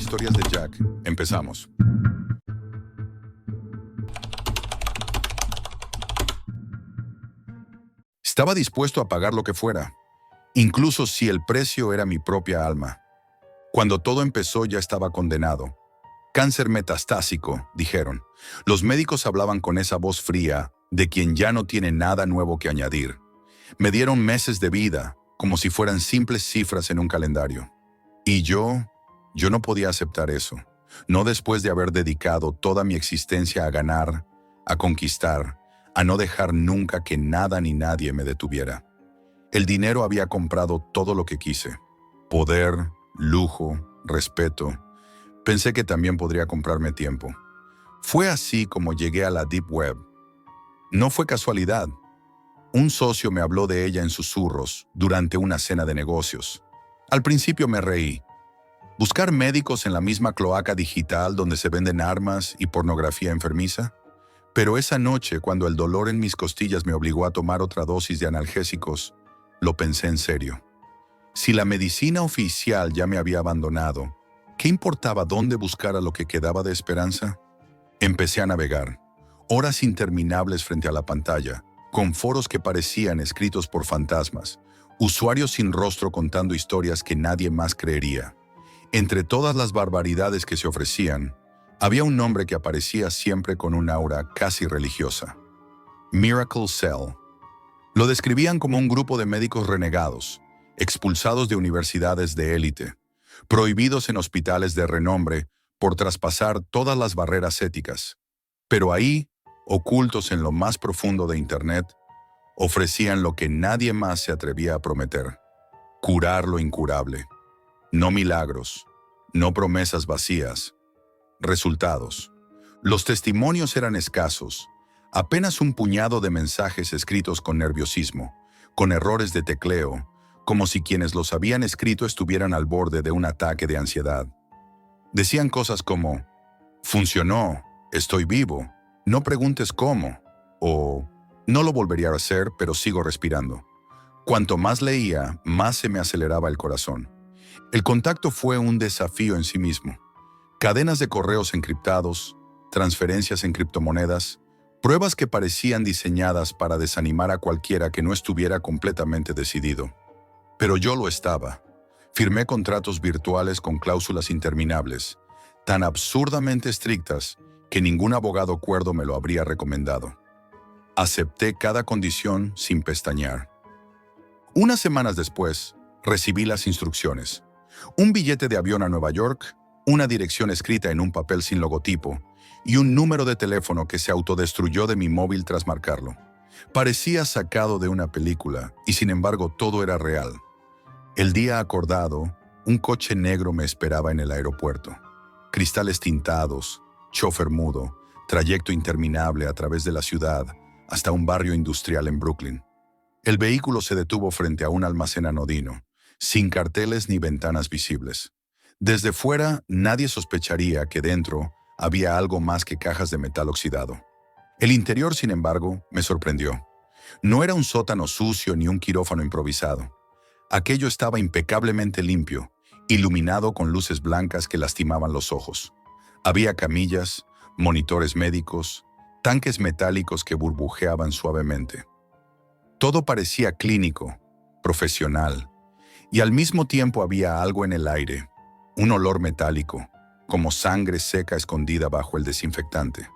historias de Jack. Empezamos. Estaba dispuesto a pagar lo que fuera, incluso si el precio era mi propia alma. Cuando todo empezó ya estaba condenado. Cáncer metastásico, dijeron. Los médicos hablaban con esa voz fría de quien ya no tiene nada nuevo que añadir. Me dieron meses de vida, como si fueran simples cifras en un calendario. Y yo no podía aceptar eso. No después de haber dedicado toda mi existencia a ganar, a conquistar, a no dejar nunca que nada ni nadie me detuviera. El dinero había comprado todo lo que quise. Poder, lujo, respeto. Pensé que también podría comprarme tiempo. Fue así como llegué a la Deep Web. No fue casualidad. Un socio me habló de ella en susurros durante una cena de negocios. Al principio me reí. ¿Buscar médicos en la misma cloaca digital donde se venden armas y pornografía enfermiza? Pero esa noche, cuando el dolor en mis costillas me obligó a tomar otra dosis de analgésicos, lo pensé en serio. Si la medicina oficial ya me había abandonado, ¿qué importaba dónde buscara lo que quedaba de esperanza? Empecé a navegar, horas interminables frente a la pantalla, con foros que parecían escritos por fantasmas, usuarios sin rostro contando historias que nadie más creería. Entre todas las barbaridades que se ofrecían, había un nombre que aparecía siempre con un aura casi religiosa. Miracle Cell. Lo describían como un grupo de médicos renegados, expulsados de universidades de élite, prohibidos en hospitales de renombre por traspasar todas las barreras éticas. Pero ahí, ocultos en lo más profundo de Internet, ofrecían lo que nadie más se atrevía a prometer: curar lo incurable. No milagros, no promesas vacías, resultados. Los testimonios eran escasos, apenas un puñado de mensajes escritos con nerviosismo, con errores de tecleo, como si quienes los habían escrito estuvieran al borde de un ataque de ansiedad. Decían cosas como: funcionó, estoy vivo, no preguntes cómo, o no lo volvería a hacer, pero sigo respirando. Cuanto más leía, más se me aceleraba el corazón. El contacto fue un desafío en sí mismo. Cadenas de correos encriptados, transferencias en criptomonedas, pruebas que parecían diseñadas para desanimar a cualquiera que no estuviera completamente decidido. Pero yo lo estaba. Firmé contratos virtuales con cláusulas interminables, tan absurdamente estrictas que ningún abogado cuerdo me lo habría recomendado. Acepté cada condición sin pestañear. Unas semanas después, recibí las instrucciones. Un billete de avión a Nueva York, una dirección escrita en un papel sin logotipo y un número de teléfono que se autodestruyó de mi móvil tras marcarlo. Parecía sacado de una película y sin embargo todo era real. El día acordado, un coche negro me esperaba en el aeropuerto. Cristales tintados, chofer mudo, trayecto interminable a través de la ciudad hasta un barrio industrial en Brooklyn. El vehículo se detuvo frente a un almacén anodino, sin carteles ni ventanas visibles. Desde fuera, nadie sospecharía que dentro había algo más que cajas de metal oxidado. El interior, sin embargo, me sorprendió. No era un sótano sucio ni un quirófano improvisado. Aquello estaba impecablemente limpio, iluminado con luces blancas que lastimaban los ojos. Había camillas, monitores médicos, tanques metálicos que burbujeaban suavemente. Todo parecía clínico, profesional, y al mismo tiempo había algo en el aire, un olor metálico, como sangre seca escondida bajo el desinfectante.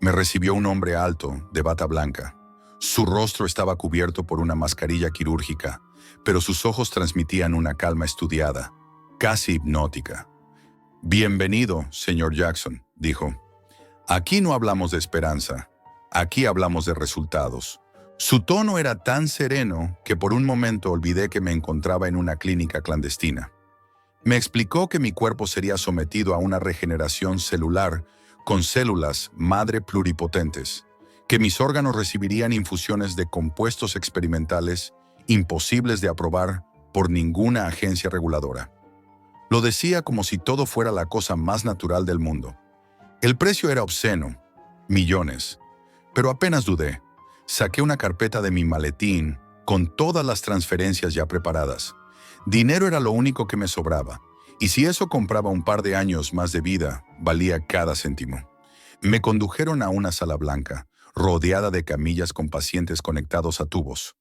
Me recibió un hombre alto, de bata blanca. Su rostro estaba cubierto por una mascarilla quirúrgica, pero sus ojos transmitían una calma estudiada, casi hipnótica. «Bienvenido, señor Jackson», dijo. «Aquí no hablamos de esperanza, aquí hablamos de resultados». Su tono era tan sereno que por un momento olvidé que me encontraba en una clínica clandestina. Me explicó que mi cuerpo sería sometido a una regeneración celular con células madre pluripotentes, que mis órganos recibirían infusiones de compuestos experimentales imposibles de aprobar por ninguna agencia reguladora. Lo decía como si todo fuera la cosa más natural del mundo. El precio era obsceno, millones, pero apenas dudé. Saqué una carpeta de mi maletín con todas las transferencias ya preparadas. Dinero era lo único que me sobraba, Y si eso compraba un par de años más de vida, valía cada céntimo. Me condujeron a una sala blanca, rodeada de camillas con pacientes conectados a tubos.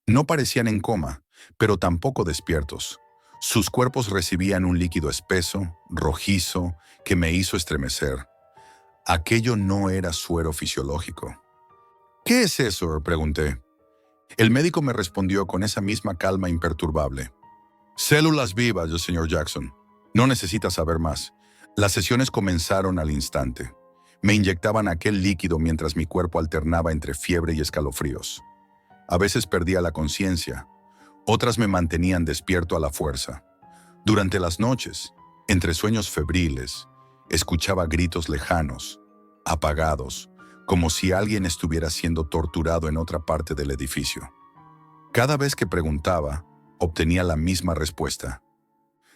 No parecían en coma, pero tampoco despiertos. Sus cuerpos recibían un líquido espeso, rojizo, que me hizo estremecer. Aquello no era suero fisiológico. ¿Qué es eso?, pregunté. El médico me respondió con esa misma calma imperturbable. Células vivas, señor Jackson. No necesita saber más. Las sesiones comenzaron al instante. Me inyectaban aquel líquido mientras mi cuerpo alternaba entre fiebre y escalofríos. A veces perdía la conciencia. Otras me mantenían despierto a la fuerza. Durante las noches, entre sueños febriles, escuchaba gritos lejanos, apagados, como si alguien estuviera siendo torturado en otra parte del edificio. Cada vez que preguntaba, obtenía la misma respuesta.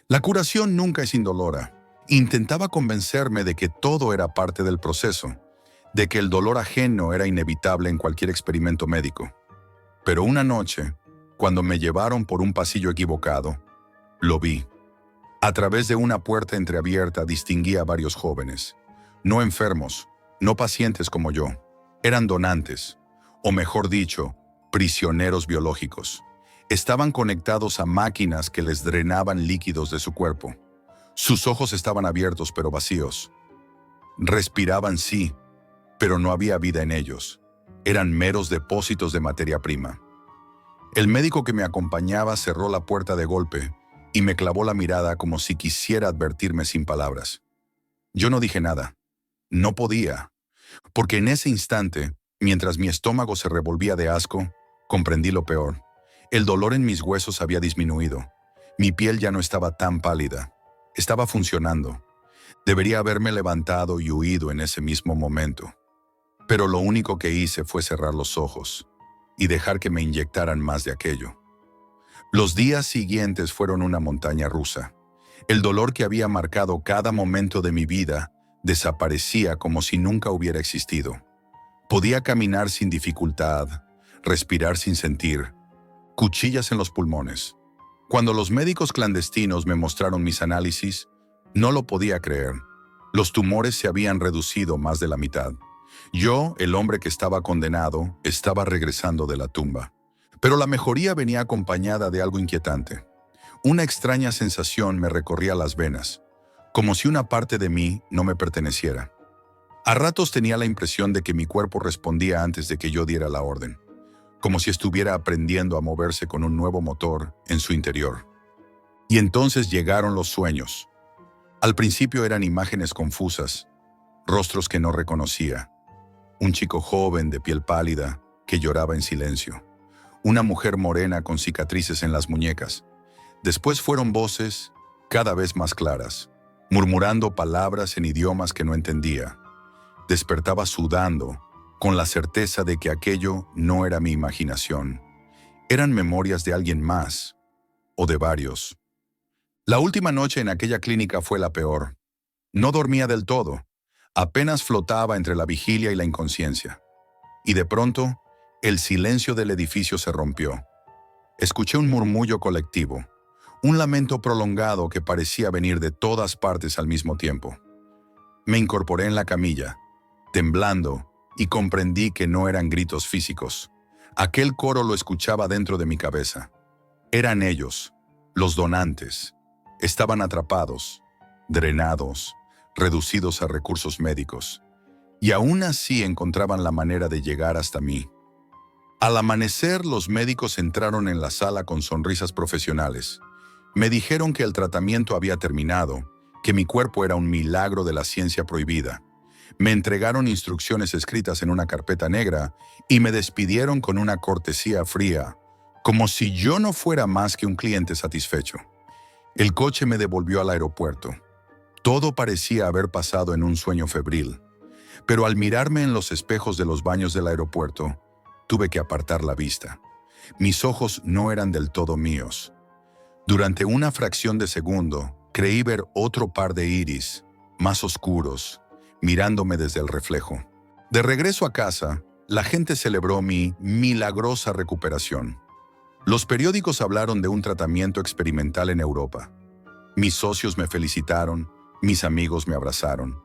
La curación nunca es indolora. Intentaba convencerme de que todo era parte del proceso, de que el dolor ajeno era inevitable en cualquier experimento médico. Pero una noche, cuando me llevaron por un pasillo equivocado, lo vi. A través de una puerta entreabierta distinguí a varios jóvenes. No enfermos, no pacientes como yo. Eran donantes, o mejor dicho, prisioneros biológicos. Estaban conectados a máquinas que les drenaban líquidos de su cuerpo. Sus ojos estaban abiertos pero vacíos. Respiraban sí, pero no había vida en ellos. Eran meros depósitos de materia prima. El médico que me acompañaba cerró la puerta de golpe y me clavó la mirada como si quisiera advertirme sin palabras. Yo no dije nada. No podía, porque en ese instante, mientras mi estómago se revolvía de asco, comprendí lo peor. El dolor en mis huesos había disminuido. Mi piel ya no estaba tan pálida. Estaba funcionando. Debería haberme levantado y huido en ese mismo momento. Pero lo único que hice fue cerrar los ojos y dejar que me inyectaran más de aquello. Los días siguientes fueron una montaña rusa. El dolor que había marcado cada momento de mi vida desaparecía como si nunca hubiera existido. Podía caminar sin dificultad, respirar sin sentir, cuchillas en los pulmones. Cuando los médicos clandestinos me mostraron mis análisis, no lo podía creer. Los tumores se habían reducido más de la mitad. Yo, el hombre que estaba condenado, estaba regresando de la tumba. Pero la mejoría venía acompañada de algo inquietante. Una extraña sensación me recorría las venas, como si una parte de mí no me perteneciera. A ratos tenía la impresión de que mi cuerpo respondía antes de que yo diera la orden, como si estuviera aprendiendo a moverse con un nuevo motor en su interior. Y entonces llegaron los sueños. Al principio eran imágenes confusas, rostros que no reconocía. Un chico joven de piel pálida que lloraba en silencio. Una mujer morena con cicatrices en las muñecas. Después fueron voces cada vez más claras, murmurando palabras en idiomas que no entendía. Despertaba sudando, con la certeza de que aquello no era mi imaginación. Eran memorias de alguien más, o de varios. La última noche en aquella clínica fue la peor. No dormía del todo. Apenas flotaba entre la vigilia y la inconsciencia. Y de pronto, el silencio del edificio se rompió. Escuché un murmullo colectivo, un lamento prolongado que parecía venir de todas partes al mismo tiempo. Me incorporé en la camilla, temblando, y comprendí que no eran gritos físicos. Aquel coro lo escuchaba dentro de mi cabeza. Eran ellos, los donantes. Estaban atrapados, drenados, reducidos a recursos médicos. Y aún así encontraban la manera de llegar hasta mí. Al amanecer, los médicos entraron en la sala con sonrisas profesionales. Me dijeron que el tratamiento había terminado, que mi cuerpo era un milagro de la ciencia prohibida. Me entregaron instrucciones escritas en una carpeta negra y me despidieron con una cortesía fría, como si yo no fuera más que un cliente satisfecho. El coche me devolvió al aeropuerto. Todo parecía haber pasado en un sueño febril, pero al mirarme en los espejos de los baños del aeropuerto, tuve que apartar la vista. Mis ojos no eran del todo míos. Durante una fracción de segundo, creí ver otro par de iris, más oscuros, mirándome desde el reflejo. De regreso a casa, la gente celebró mi milagrosa recuperación. Los periódicos hablaron de un tratamiento experimental en Europa. Mis socios me felicitaron, mis amigos me abrazaron.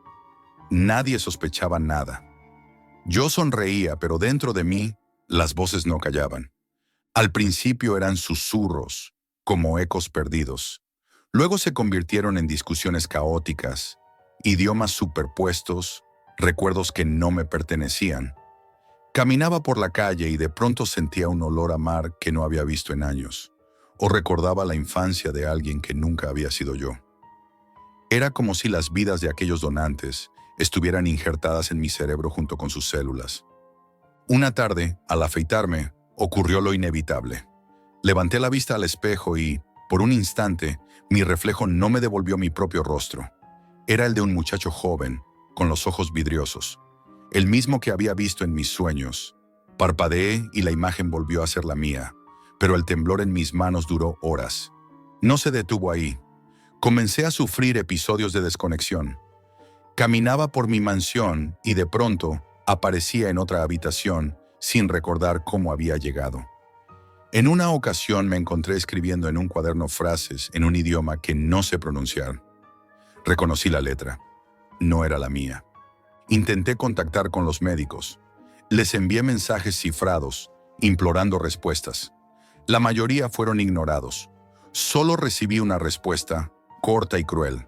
Nadie sospechaba nada. Yo sonreía, pero dentro de mí, las voces no callaban. Al principio eran susurros, como ecos perdidos. Luego se convirtieron en discusiones caóticas, idiomas superpuestos, recuerdos que no me pertenecían. Caminaba por la calle y de pronto sentía un olor a mar que no había visto en años, o recordaba la infancia de alguien que nunca había sido yo. Era como si las vidas de aquellos donantes estuvieran injertadas en mi cerebro junto con sus células. Una tarde, al afeitarme, ocurrió lo inevitable. Levanté la vista al espejo y, por un instante, mi reflejo no me devolvió mi propio rostro. Era el de un muchacho joven, con los ojos vidriosos, el mismo que había visto en mis sueños. Parpadeé y la imagen volvió a ser la mía, pero el temblor en mis manos duró horas. No se detuvo ahí. Comencé a sufrir episodios de desconexión. Caminaba por mi mansión y de pronto aparecía en otra habitación sin recordar cómo había llegado. En una ocasión me encontré escribiendo en un cuaderno frases en un idioma que no sé pronunciar. Reconocí la letra. No era la mía. Intenté contactar con los médicos. Les envié mensajes cifrados, implorando respuestas. La mayoría fueron ignorados. Solo recibí una respuesta, corta y cruel.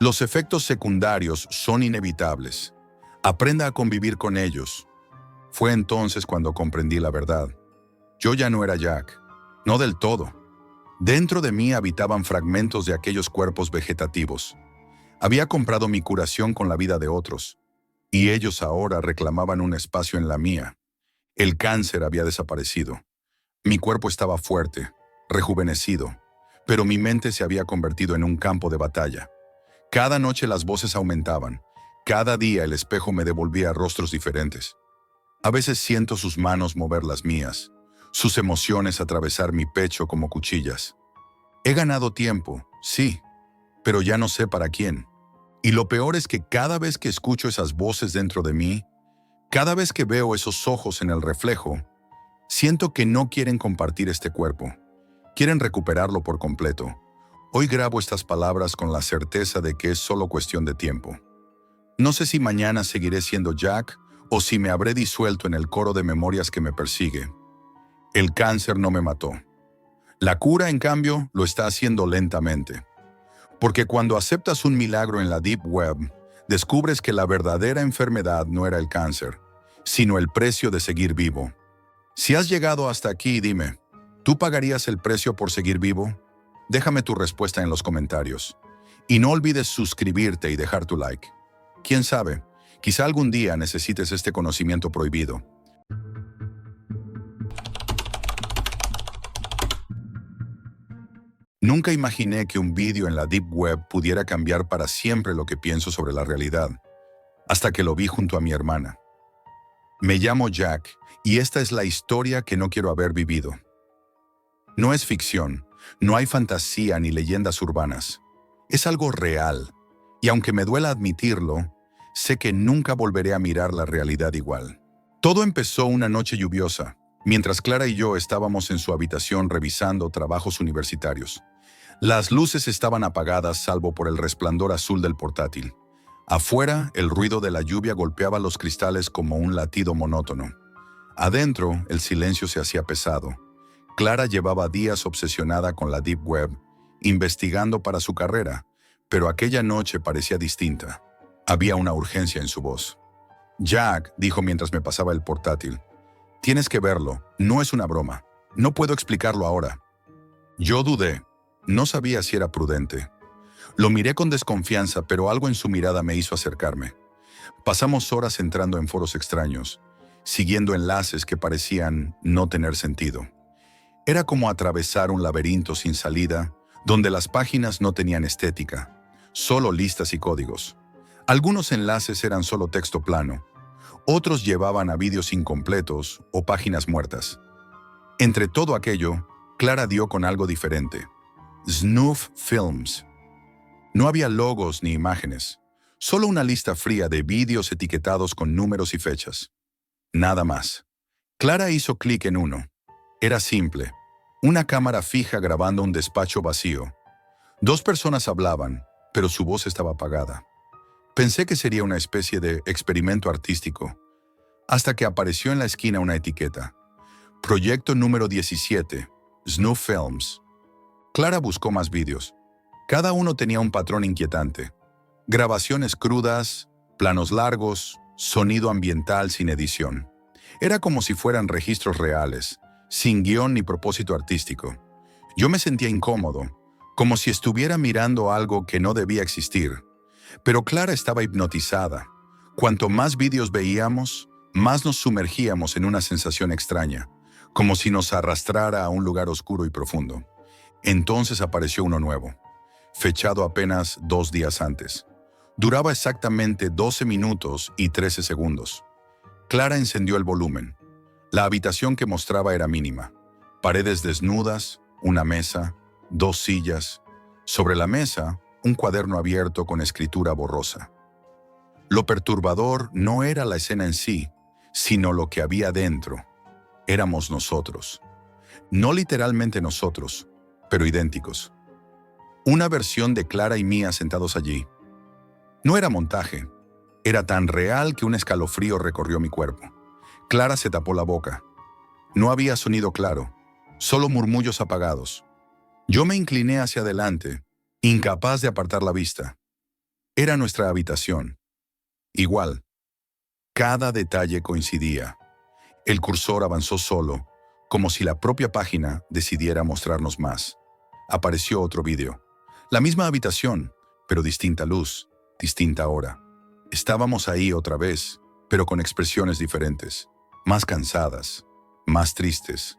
Los efectos secundarios son inevitables. Aprenda a convivir con ellos. Fue entonces cuando comprendí la verdad. Yo ya no era Jack. No del todo. Dentro de mí habitaban fragmentos de aquellos cuerpos vegetativos. Había comprado mi curación con la vida de otros, y ellos ahora reclamaban un espacio en la mía. El cáncer había desaparecido. Mi cuerpo estaba fuerte, rejuvenecido, pero mi mente se había convertido en un campo de batalla. Cada noche las voces aumentaban. Cada día el espejo me devolvía rostros diferentes. A veces siento sus manos mover las mías, sus emociones atravesar mi pecho como cuchillas. He ganado tiempo, sí, pero ya no sé para quién. Y lo peor es que cada vez que escucho esas voces dentro de mí, cada vez que veo esos ojos en el reflejo, siento que no quieren compartir este cuerpo. Quieren recuperarlo por completo. Hoy grabo estas palabras con la certeza de que es solo cuestión de tiempo. No sé si mañana seguiré siendo Jack o si me habré disuelto en el coro de memorias que me persigue. El cáncer no me mató. La cura, en cambio, lo está haciendo lentamente. Porque cuando aceptas un milagro en la Deep Web, descubres que la verdadera enfermedad no era el cáncer, sino el precio de seguir vivo. Si has llegado hasta aquí, dime, ¿tú pagarías el precio por seguir vivo? Déjame tu respuesta en los comentarios. Y no olvides suscribirte y dejar tu like. Quién sabe, quizá algún día necesites este conocimiento prohibido. Nunca imaginé que un vídeo en la Deep Web pudiera cambiar para siempre lo que pienso sobre la realidad, hasta que lo vi junto a mi hermana. Me llamo Jack y esta es la historia que no quiero haber vivido. No es ficción, no hay fantasía ni leyendas urbanas. Es algo real, y aunque me duela admitirlo, sé que nunca volveré a mirar la realidad igual. Todo empezó una noche lluviosa, mientras Clara y yo estábamos en su habitación revisando trabajos universitarios. Las luces estaban apagadas salvo por el resplandor azul del portátil. Afuera, el ruido de la lluvia golpeaba los cristales como un latido monótono. Adentro, el silencio se hacía pesado. Clara llevaba días obsesionada con la Deep Web, investigando para su carrera, pero aquella noche parecía distinta. Había una urgencia en su voz. Jack, dijo mientras me pasaba el portátil, tienes que verlo, no es una broma. No puedo explicarlo ahora. Yo dudé. No sabía si era prudente. Lo miré con desconfianza, pero algo en su mirada me hizo acercarme. Pasamos horas entrando en foros extraños, siguiendo enlaces que parecían no tener sentido. Era como atravesar un laberinto sin salida, donde las páginas no tenían estética, solo listas y códigos. Algunos enlaces eran solo texto plano, otros llevaban a vídeos incompletos o páginas muertas. Entre todo aquello, Clara dio con algo diferente. Snuff Films. No había logos ni imágenes, solo una lista fría de vídeos etiquetados con números y fechas. Nada más. Clara hizo clic en uno. Era simple. Una cámara fija grabando un despacho vacío. Dos personas hablaban, pero su voz estaba apagada. Pensé que sería una especie de experimento artístico, hasta que apareció en la esquina una etiqueta. Proyecto número 17, Snuff Films. Clara buscó más vídeos. Cada uno tenía un patrón inquietante. Grabaciones crudas, planos largos, sonido ambiental sin edición. Era como si fueran registros reales, sin guión ni propósito artístico. Yo me sentía incómodo, como si estuviera mirando algo que no debía existir. Pero Clara estaba hipnotizada. Cuanto más vídeos veíamos, más nos sumergíamos en una sensación extraña, como si nos arrastrara a un lugar oscuro y profundo. Entonces apareció uno nuevo, fechado apenas 2 días antes. Duraba exactamente 12 minutos y 13 segundos. Clara encendió el volumen. La habitación que mostraba era mínima. Paredes desnudas, una mesa, 2 sillas. Sobre la mesa, un cuaderno abierto con escritura borrosa. Lo perturbador no era la escena en sí, sino lo que había dentro. Éramos nosotros. No literalmente nosotros, pero idénticos. Una versión de Clara y mía sentados allí. No era montaje. Era tan real que un escalofrío recorrió mi cuerpo. Clara se tapó la boca. No había sonido claro, solo murmullos apagados. Yo me incliné hacia adelante, incapaz de apartar la vista. Era nuestra habitación. Igual. Cada detalle coincidía. El cursor avanzó solo, como si la propia página decidiera mostrarnos más. Apareció otro vídeo. La misma habitación, pero distinta luz, distinta hora. Estábamos ahí otra vez, pero con expresiones diferentes, más cansadas, más tristes.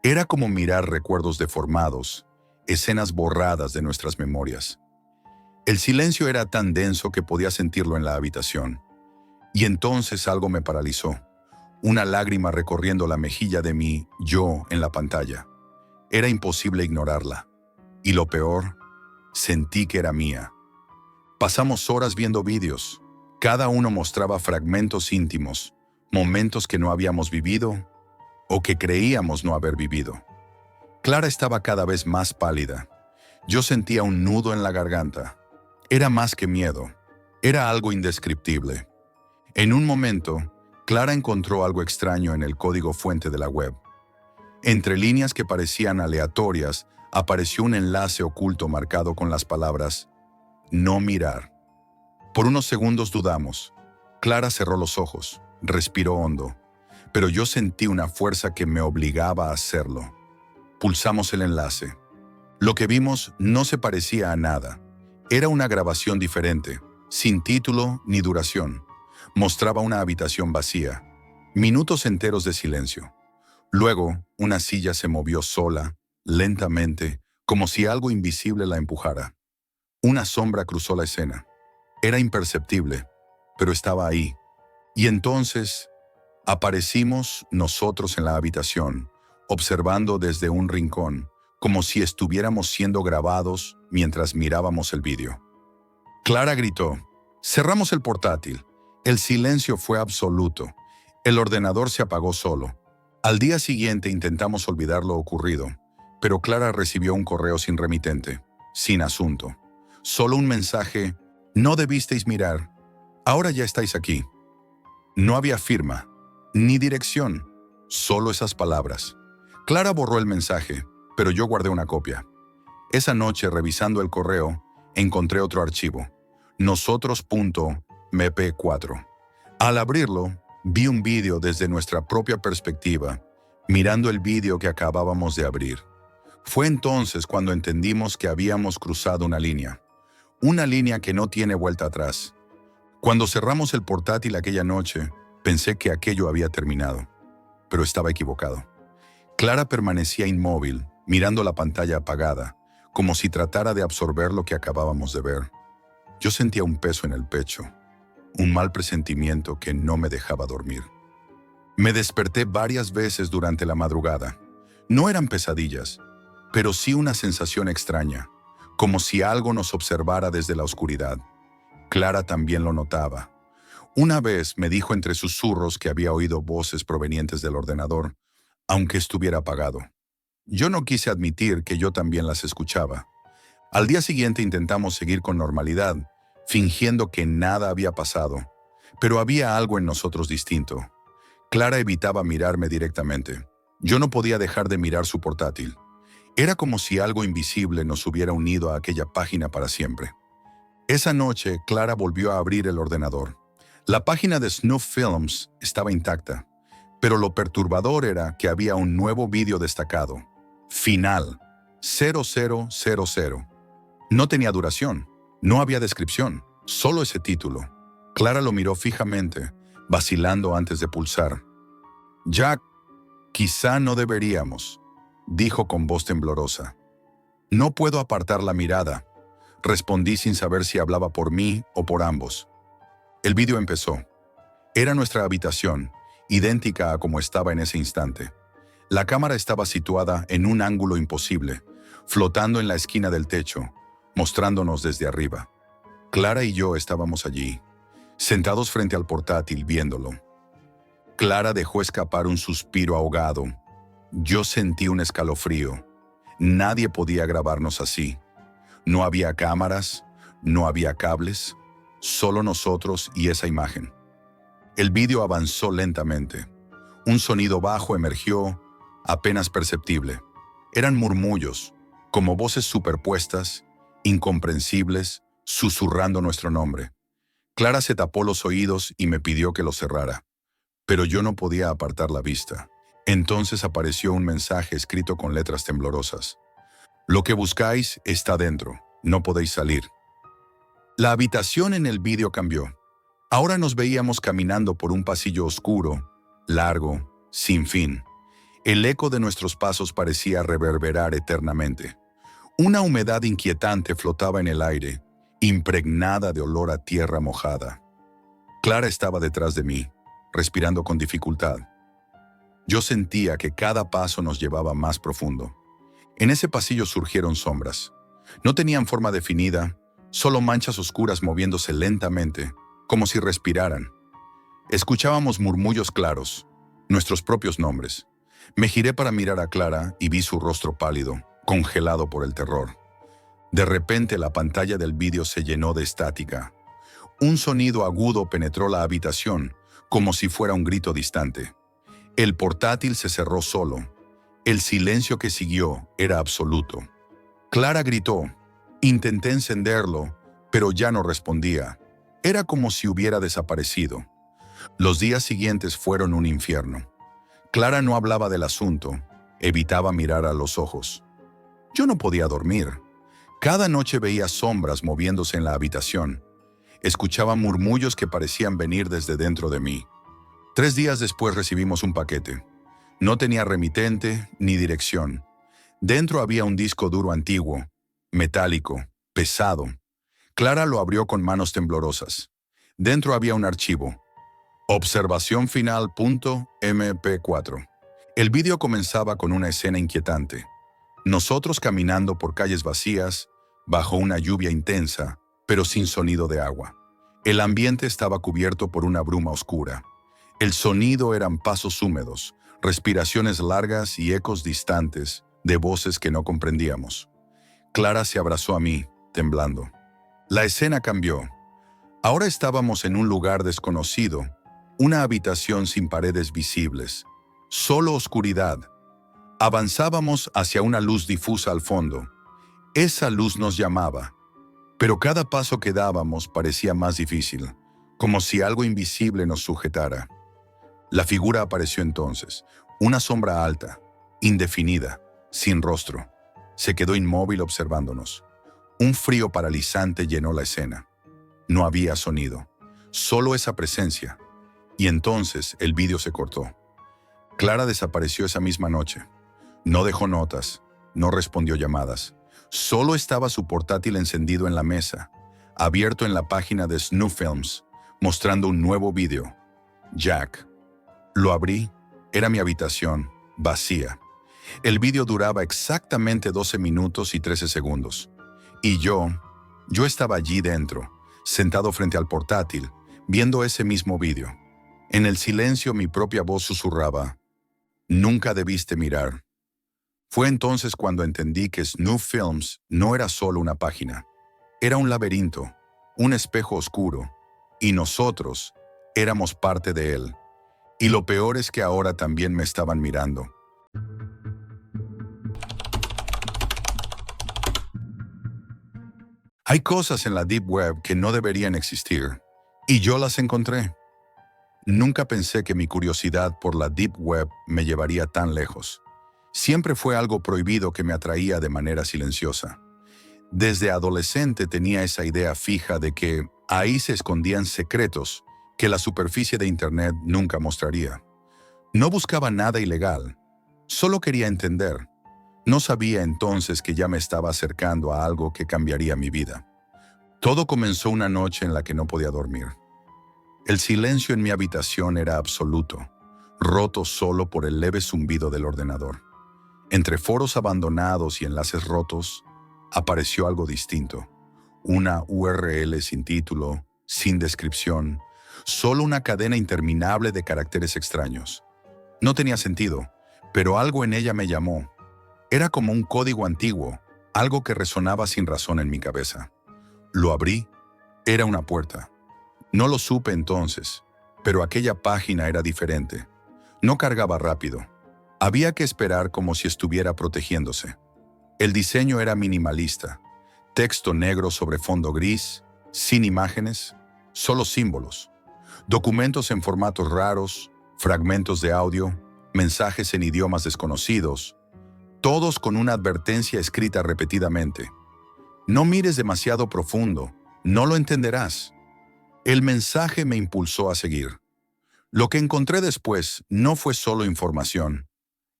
Era como mirar recuerdos deformados, escenas borradas de nuestras memorias. El silencio era tan denso que podía sentirlo en la habitación. Y entonces algo me paralizó. Una lágrima recorriendo la mejilla de mi yo en la pantalla. Era imposible ignorarla. Y lo peor, sentí que era mía. Pasamos horas viendo vídeos. Cada uno mostraba fragmentos íntimos, momentos que no habíamos vivido o que creíamos no haber vivido. Clara estaba cada vez más pálida. Yo sentía un nudo en la garganta. Era más que miedo. Era algo indescriptible. En un momento, Clara encontró algo extraño en el código fuente de la web. Entre líneas que parecían aleatorias, apareció un enlace oculto marcado con las palabras «No mirar». Por unos segundos dudamos. Clara cerró los ojos, respiró hondo, pero yo sentí una fuerza que me obligaba a hacerlo. Pulsamos el enlace. Lo que vimos no se parecía a nada. Era una grabación diferente, sin título ni duración. Mostraba una habitación vacía, minutos enteros de silencio. Luego, una silla se movió sola, lentamente, como si algo invisible la empujara. Una sombra cruzó la escena. Era imperceptible, pero estaba ahí. Y entonces, aparecimos nosotros en la habitación, observando desde un rincón, como si estuviéramos siendo grabados mientras mirábamos el vídeo. Clara gritó. Cerramos el portátil. El silencio fue absoluto. El ordenador se apagó solo. Al día siguiente intentamos olvidar lo ocurrido, pero Clara recibió un correo sin remitente, sin asunto. Solo un mensaje: no debisteis mirar. Ahora ya estáis aquí. No había firma, ni dirección, solo esas palabras. Clara borró el mensaje, pero yo guardé una copia. Esa noche, revisando el correo, encontré otro archivo, nosotros.mp4. Al abrirlo, vi un vídeo desde nuestra propia perspectiva, mirando el vídeo que acabábamos de abrir. Fue entonces cuando entendimos que habíamos cruzado una línea que no tiene vuelta atrás. Cuando cerramos el portátil aquella noche, pensé que aquello había terminado, pero estaba equivocado. Clara permanecía inmóvil, mirando la pantalla apagada, como si tratara de absorber lo que acabábamos de ver. Yo sentía un peso en el pecho, un mal presentimiento que no me dejaba dormir. Me desperté varias veces durante la madrugada. No eran pesadillas, pero sí una sensación extraña, como si algo nos observara desde la oscuridad. Clara también lo notaba. Una vez me dijo entre susurros que había oído voces provenientes del ordenador, aunque estuviera apagado. Yo no quise admitir que yo también las escuchaba. Al día siguiente intentamos seguir con normalidad, fingiendo que nada había pasado, pero había algo en nosotros distinto. Clara evitaba mirarme directamente. Yo no podía dejar de mirar su portátil. Era como si algo invisible nos hubiera unido a aquella página para siempre. Esa noche, Clara volvió a abrir el ordenador. La página de Snuff Films estaba intacta, pero lo perturbador era que había un nuevo vídeo destacado. Final 0000. No tenía duración, no había descripción, solo ese título. Clara lo miró fijamente, vacilando antes de pulsar. Jack, quizá no deberíamos, dijo con voz temblorosa. No puedo apartar la mirada, respondí sin saber si hablaba por mí o por ambos. El vídeo empezó. Era nuestra habitación, idéntica a como estaba en ese instante. La cámara estaba situada en un ángulo imposible, flotando en la esquina del techo, mostrándonos desde arriba. Clara y yo estábamos allí, sentados frente al portátil viéndolo. Clara dejó escapar un suspiro ahogado. Yo sentí un escalofrío. Nadie podía grabarnos así. No había cámaras, no había cables, solo nosotros y esa imagen. El vídeo avanzó lentamente. Un sonido bajo emergió, apenas perceptible. Eran murmullos, como voces superpuestas, incomprensibles, susurrando nuestro nombre. Clara se tapó los oídos y me pidió que los cerrara, pero yo no podía apartar la vista. Entonces apareció un mensaje escrito con letras temblorosas. Lo que buscáis está dentro, no podéis salir. La habitación en el vídeo cambió. Ahora nos veíamos caminando por un pasillo oscuro, largo, sin fin. El eco de nuestros pasos parecía reverberar eternamente. Una humedad inquietante flotaba en el aire, impregnada de olor a tierra mojada. Clara estaba detrás de mí, respirando con dificultad. Yo sentía que cada paso nos llevaba más profundo. En ese pasillo surgieron sombras. No tenían forma definida, solo manchas oscuras moviéndose lentamente, como si respiraran. Escuchábamos murmullos claros, nuestros propios nombres. Me giré para mirar a Clara y vi su rostro pálido, congelado por el terror. De repente la pantalla del vídeo se llenó de estática. Un sonido agudo penetró la habitación, como si fuera un grito distante. El portátil se cerró solo. El silencio que siguió era absoluto. Clara gritó. Intenté encenderlo, pero ya no respondía. Era como si hubiera desaparecido. Los días siguientes fueron un infierno. Clara no hablaba del asunto, evitaba mirar a los ojos. Yo no podía dormir. Cada noche veía sombras moviéndose en la habitación. Escuchaba murmullos que parecían venir desde dentro de mí. 3 días después recibimos un paquete. No tenía remitente ni dirección. Dentro había un disco duro antiguo, metálico, pesado. Clara lo abrió con manos temblorosas. Dentro había un archivo. Observacionfinal.mp4. El vídeo comenzaba con una escena inquietante. Nosotros caminando por calles vacías, bajo una lluvia intensa, pero sin sonido de agua. El ambiente estaba cubierto por una bruma oscura. El sonido eran pasos húmedos, respiraciones largas y ecos distantes de voces que no comprendíamos. Clara se abrazó a mí, temblando. La escena cambió. Ahora estábamos en un lugar desconocido, una habitación sin paredes visibles, solo oscuridad. Avanzábamos hacia una luz difusa al fondo. Esa luz nos llamaba, pero cada paso que dábamos parecía más difícil, como si algo invisible nos sujetara. La figura apareció entonces, una sombra alta, indefinida, sin rostro. Se quedó inmóvil observándonos. Un frío paralizante llenó la escena. No había sonido, solo esa presencia. Y entonces el vídeo se cortó. Clara desapareció esa misma noche. No dejó notas, no respondió llamadas. Solo estaba su portátil encendido en la mesa, abierto en la página de Snuff Films, mostrando un nuevo vídeo. Jack. Lo abrí, era mi habitación, vacía. El vídeo duraba exactamente 12 minutos y 13 segundos. Y yo estaba allí dentro, sentado frente al portátil, viendo ese mismo vídeo. En el silencio mi propia voz susurraba, «Nunca debiste mirar». Fue entonces cuando entendí que Snuff Films no era solo una página. Era un laberinto, un espejo oscuro, y nosotros éramos parte de él. Y lo peor es que ahora también me estaban mirando. Hay cosas en la Deep Web que no deberían existir, y yo las encontré. Nunca pensé que mi curiosidad por la Deep Web me llevaría tan lejos. Siempre fue algo prohibido que me atraía de manera silenciosa. Desde adolescente tenía esa idea fija de que ahí se escondían secretos que la superficie de Internet nunca mostraría. No buscaba nada ilegal, solo quería entender. No sabía entonces que ya me estaba acercando a algo que cambiaría mi vida. Todo comenzó una noche en la que no podía dormir. El silencio en mi habitación era absoluto, roto solo por el leve zumbido del ordenador. Entre foros abandonados y enlaces rotos, apareció algo distinto. Una URL sin título, sin descripción, solo una cadena interminable de caracteres extraños. No tenía sentido, pero algo en ella me llamó. Era como un código antiguo, algo que resonaba sin razón en mi cabeza. Lo abrí. Era una puerta. No lo supe entonces, pero aquella página era diferente. No cargaba rápido. Había que esperar como si estuviera protegiéndose. El diseño era minimalista. Texto negro sobre fondo gris, sin imágenes, solo símbolos. Documentos en formatos raros, fragmentos de audio, mensajes en idiomas desconocidos, todos con una advertencia escrita repetidamente. No mires demasiado profundo, no lo entenderás. El mensaje me impulsó a seguir. Lo que encontré después no fue solo información,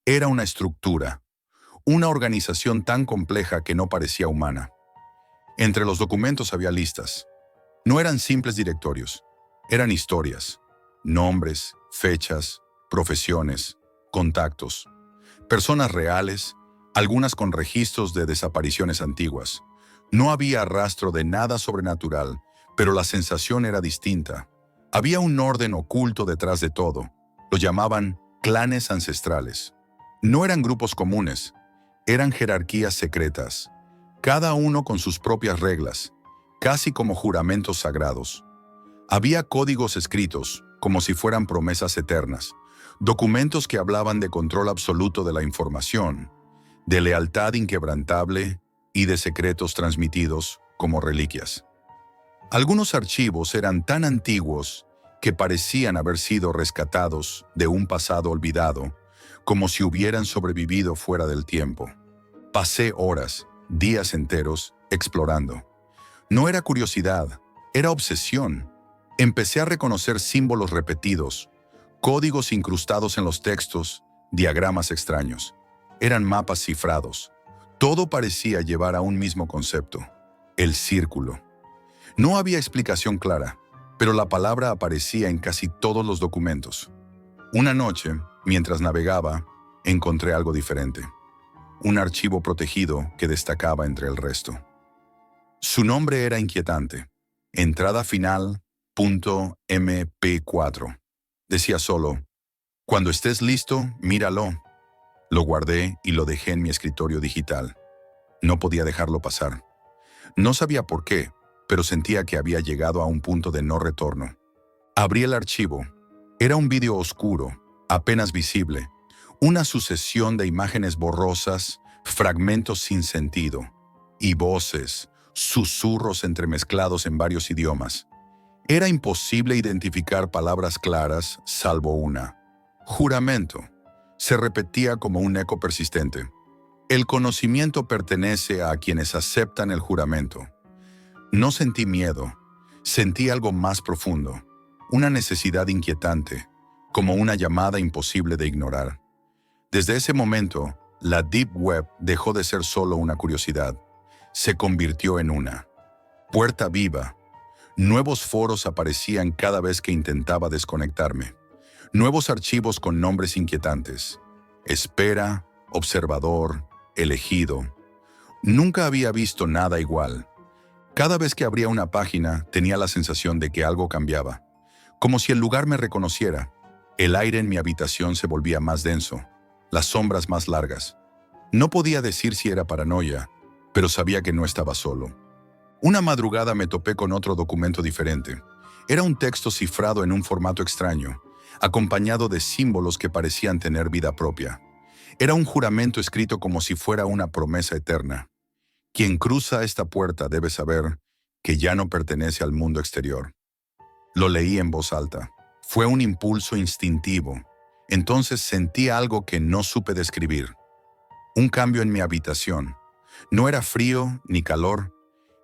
era una estructura, una organización tan compleja que no parecía humana. Entre los documentos había listas. No eran simples directorios, eran historias, nombres, fechas, profesiones, contactos, personas reales, algunas con registros de desapariciones antiguas. No había rastro de nada sobrenatural, pero la sensación era distinta. Había un orden oculto detrás de todo. Lo llamaban clanes ancestrales. No eran grupos comunes, eran jerarquías secretas, cada uno con sus propias reglas, casi como juramentos sagrados. Había códigos escritos, como si fueran promesas eternas, documentos que hablaban de control absoluto de la información, de lealtad inquebrantable y de secretos transmitidos como reliquias. Algunos archivos eran tan antiguos que parecían haber sido rescatados de un pasado olvidado, como si hubieran sobrevivido fuera del tiempo. Pasé horas, días enteros, explorando. No era curiosidad, era obsesión. Empecé a reconocer símbolos repetidos, códigos incrustados en los textos, diagramas extraños. Eran mapas cifrados. Todo parecía llevar a un mismo concepto, el círculo. No había explicación clara, pero la palabra aparecía en casi todos los documentos. Una noche, mientras navegaba, encontré algo diferente. Un archivo protegido que destacaba entre el resto. Su nombre era inquietante. Entrada final, .mp4. Decía solo, cuando estés listo, míralo. Lo guardé y lo dejé en mi escritorio digital. No podía dejarlo pasar. No sabía por qué, pero sentía que había llegado a un punto de no retorno. Abrí el archivo. Era un vídeo oscuro, apenas visible, una sucesión de imágenes borrosas, fragmentos sin sentido, y voces, susurros entremezclados en varios idiomas. Era imposible identificar palabras claras, salvo una. Juramento. Se repetía como un eco persistente. El conocimiento pertenece a quienes aceptan el juramento. No sentí miedo, sentí algo más profundo, una necesidad inquietante, como una llamada imposible de ignorar. Desde ese momento, la Deep Web dejó de ser solo una curiosidad, se convirtió en una puerta viva. Nuevos foros aparecían cada vez que intentaba desconectarme. Nuevos archivos con nombres inquietantes. Espera, observador, elegido. Nunca había visto nada igual. Cada vez que abría una página, tenía la sensación de que algo cambiaba. Como si el lugar me reconociera. El aire en mi habitación se volvía más denso, las sombras más largas. No podía decir si era paranoia, pero sabía que no estaba solo. Una madrugada me topé con otro documento diferente. Era un texto cifrado en un formato extraño, acompañado de símbolos que parecían tener vida propia. Era un juramento escrito como si fuera una promesa eterna. Quien cruza esta puerta debe saber que ya no pertenece al mundo exterior. Lo leí en voz alta. Fue un impulso instintivo. Entonces sentí algo que no supe describir. Un cambio en mi habitación. No era frío ni calor.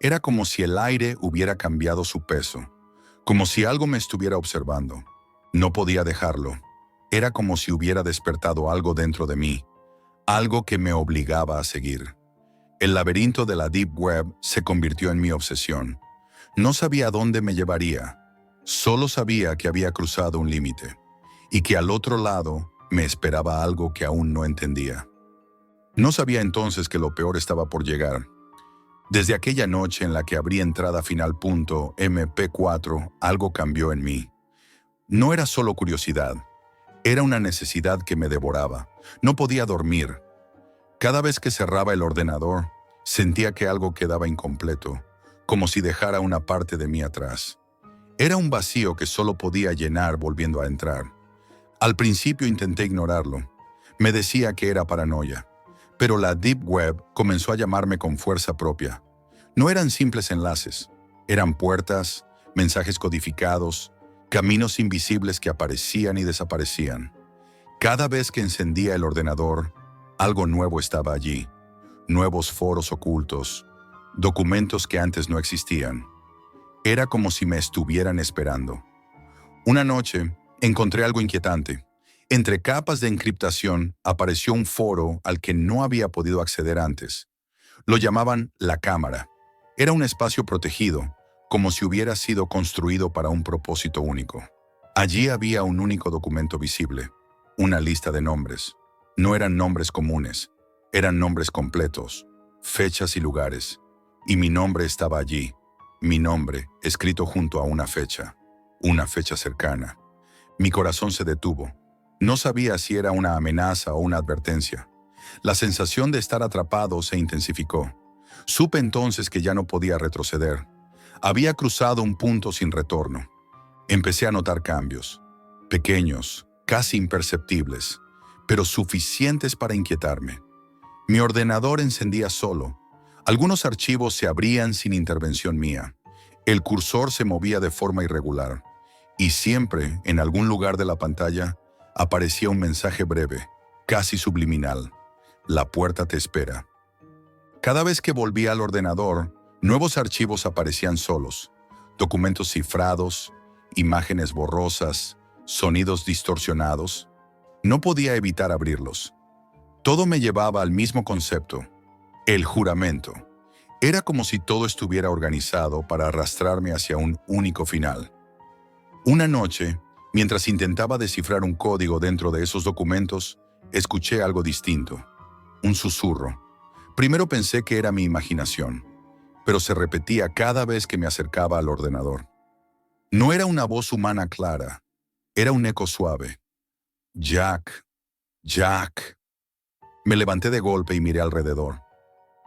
Era como si el aire hubiera cambiado su peso. Como si algo me estuviera observando. No podía dejarlo. Era como si hubiera despertado algo dentro de mí. Algo que me obligaba a seguir. El laberinto de la Deep Web se convirtió en mi obsesión. No sabía a dónde me llevaría. Solo sabía que había cruzado un límite y que al otro lado me esperaba algo que aún no entendía. No sabía entonces que lo peor estaba por llegar. Desde aquella noche en la que abrí entrada final MP4, algo cambió en mí. No era solo curiosidad, era una necesidad que me devoraba. No podía dormir. Cada vez que cerraba el ordenador, sentía que algo quedaba incompleto, como si dejara una parte de mí atrás. Era un vacío que solo podía llenar volviendo a entrar. Al principio intenté ignorarlo. Me decía que era paranoia. Pero la Deep Web comenzó a llamarme con fuerza propia. No eran simples enlaces. Eran puertas, mensajes codificados, caminos invisibles que aparecían y desaparecían. Cada vez que encendía el ordenador, algo nuevo estaba allí. Nuevos foros ocultos, documentos que antes no existían. Era como si me estuvieran esperando. Una noche, encontré algo inquietante. Entre capas de encriptación apareció un foro al que no había podido acceder antes. Lo llamaban La Cámara. Era un espacio protegido, como si hubiera sido construido para un propósito único. Allí había un único documento visible, una lista de nombres. No eran nombres comunes, eran nombres completos, fechas y lugares. Y mi nombre estaba allí. Mi nombre, escrito junto a una fecha cercana. Mi corazón se detuvo. No sabía si era una amenaza o una advertencia. La sensación de estar atrapado se intensificó. Supe entonces que ya no podía retroceder. Había cruzado un punto sin retorno. Empecé a notar cambios, pequeños, casi imperceptibles, pero suficientes para inquietarme. Mi ordenador encendía solo. Algunos archivos se abrían sin intervención mía. El cursor se movía de forma irregular. Y siempre, en algún lugar de la pantalla, aparecía un mensaje breve, casi subliminal. La puerta te espera. Cada vez que volvía al ordenador, nuevos archivos aparecían solos. Documentos cifrados, imágenes borrosas, sonidos distorsionados. No podía evitar abrirlos. Todo me llevaba al mismo concepto, el juramento. Era como si todo estuviera organizado para arrastrarme hacia un único final. Una noche, mientras intentaba descifrar un código dentro de esos documentos, escuché algo distinto. Un susurro. Primero pensé que era mi imaginación, pero se repetía cada vez que me acercaba al ordenador. No era una voz humana clara, era un eco suave. Jack, Jack. Me levanté de golpe y miré alrededor.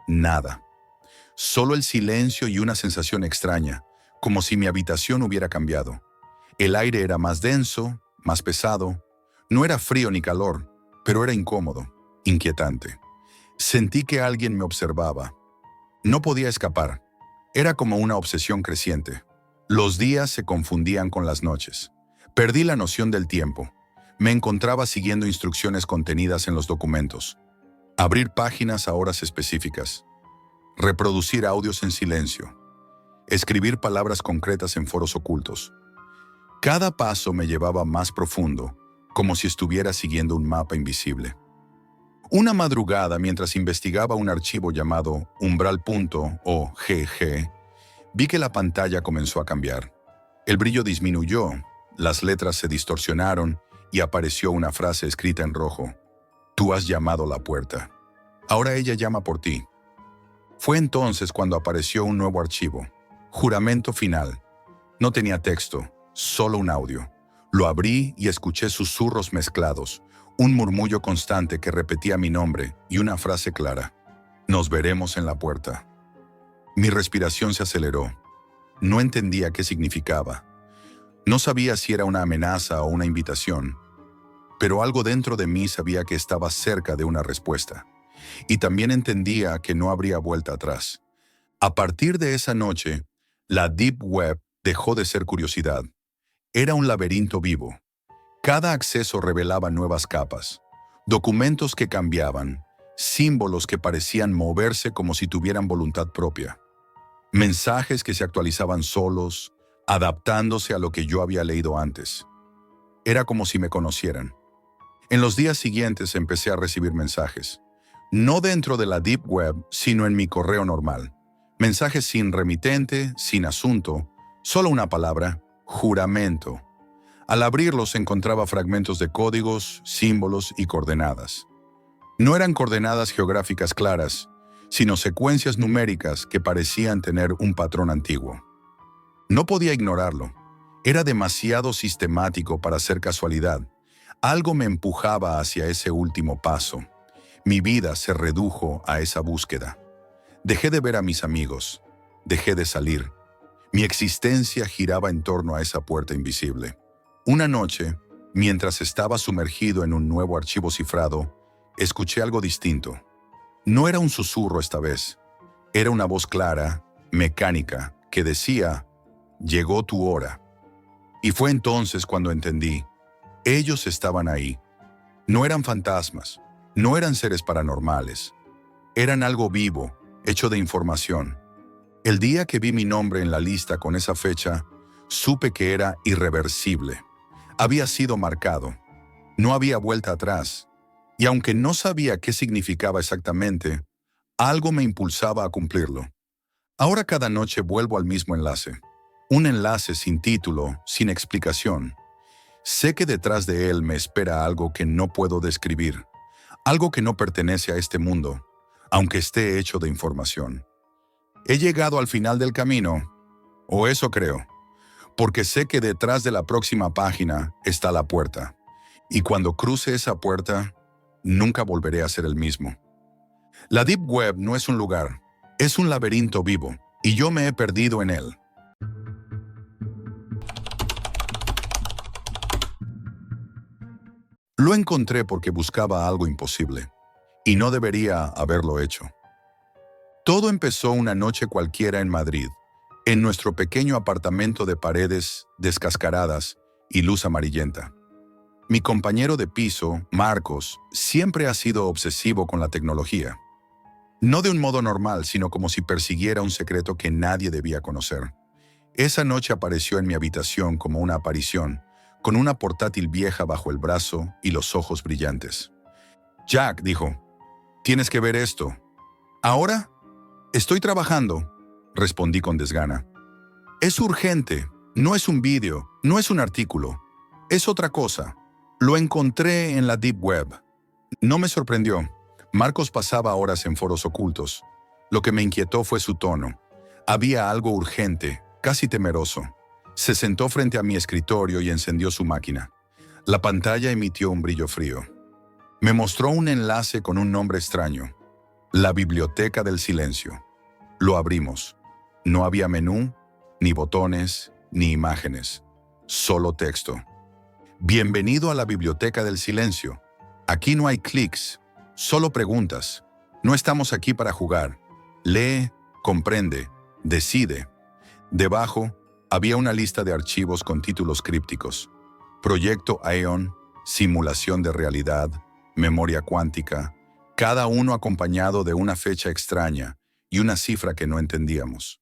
Nada. Solo el silencio y una sensación extraña, como si mi habitación hubiera cambiado. El aire era más denso, más pesado. No era frío ni calor, pero era incómodo, inquietante. Sentí que alguien me observaba. No podía escapar. Era como una obsesión creciente. Los días se confundían con las noches. Perdí la noción del tiempo. Me encontraba siguiendo instrucciones contenidas en los documentos. Abrir páginas a horas específicas. Reproducir audios en silencio. Escribir palabras concretas en foros ocultos. Cada paso me llevaba más profundo, como si estuviera siguiendo un mapa invisible. Una madrugada, mientras investigaba un archivo llamado umbral.ogg, vi que la pantalla comenzó a cambiar. El brillo disminuyó, las letras se distorsionaron y apareció una frase escrita en rojo. Tú has llamado a la puerta. Ahora ella llama por ti. Fue entonces cuando apareció un nuevo archivo. Juramento final. No tenía texto, solo un audio. Lo abrí y escuché susurros mezclados, Un murmullo constante que repetía mi nombre y una frase clara: nos veremos en la puerta. Mi respiración se aceleró. No entendía qué significaba. No sabía si era una amenaza o una invitación, pero algo dentro de mí sabía que estaba cerca de una respuesta. Y también entendía que no habría vuelta atrás. A partir de esa noche, la Deep Web dejó de ser curiosidad. Era un laberinto vivo. Cada acceso revelaba nuevas capas, documentos que cambiaban, símbolos que parecían moverse como si tuvieran voluntad propia, mensajes que se actualizaban solos, adaptándose a lo que yo había leído antes. Era como si me conocieran. En los días siguientes empecé a recibir mensajes. No dentro de la Deep Web, sino en mi correo normal. Mensajes sin remitente, sin asunto, solo una palabra: juramento. Al abrirlos encontraba fragmentos de códigos, símbolos y coordenadas. No eran coordenadas geográficas claras, sino secuencias numéricas que parecían tener un patrón antiguo. No podía ignorarlo. Era demasiado sistemático para ser casualidad. Algo me empujaba hacia ese último paso. Mi vida se redujo a esa búsqueda. Dejé de ver a mis amigos. Dejé de salir. Mi existencia giraba en torno a esa puerta invisible. Una noche, mientras estaba sumergido en un nuevo archivo cifrado, escuché algo distinto. No era un susurro esta vez. Era una voz clara, mecánica, que decía: llegó tu hora. Y fue entonces cuando entendí. Ellos estaban ahí. No eran fantasmas, no eran seres paranormales. Eran algo vivo, hecho de información. El día que vi mi nombre en la lista con esa fecha, supe que era irreversible. Había sido marcado. No había vuelta atrás. Y aunque no sabía qué significaba exactamente, algo me impulsaba a cumplirlo. Ahora cada noche vuelvo al mismo enlace. Un enlace sin título, sin explicación. Sé que detrás de él me espera algo que no puedo describir, algo que no pertenece a este mundo, aunque esté hecho de información. He llegado al final del camino, o eso creo, porque sé que detrás de la próxima página está la puerta, y cuando cruce esa puerta, nunca volveré a ser el mismo. La Deep Web no es un lugar, es un laberinto vivo, y yo me he perdido en él. Lo encontré porque buscaba algo imposible, y no debería haberlo hecho. Todo empezó una noche cualquiera en Madrid, en nuestro pequeño apartamento de paredes descascaradas y luz amarillenta. Mi compañero de piso, Marcos, siempre ha sido obsesivo con la tecnología. No de un modo normal, sino como si persiguiera un secreto que nadie debía conocer. Esa noche apareció en mi habitación como una aparición, con una portátil vieja bajo el brazo y los ojos brillantes. «Jack», dijo, «tienes que ver esto». «¿Ahora?» «Estoy trabajando», respondí con desgana. «Es urgente, no es un vídeo, no es un artículo, es otra cosa. Lo encontré en la Deep Web». No me sorprendió. Marcos pasaba horas en foros ocultos. Lo que me inquietó fue su tono. Había algo urgente, casi temeroso. Se sentó frente a mi escritorio y encendió su máquina. La pantalla emitió un brillo frío. Me mostró un enlace con un nombre extraño: la Biblioteca del Silencio. Lo abrimos. No había menú, ni botones, ni imágenes. Solo texto. «Bienvenido a la Biblioteca del Silencio. Aquí no hay clics, solo preguntas. No estamos aquí para jugar. Lee, comprende, decide». Debajo había una lista de archivos con títulos crípticos: Proyecto Aeon, Simulación de Realidad, Memoria Cuántica, cada uno acompañado de una fecha extraña y una cifra que no entendíamos.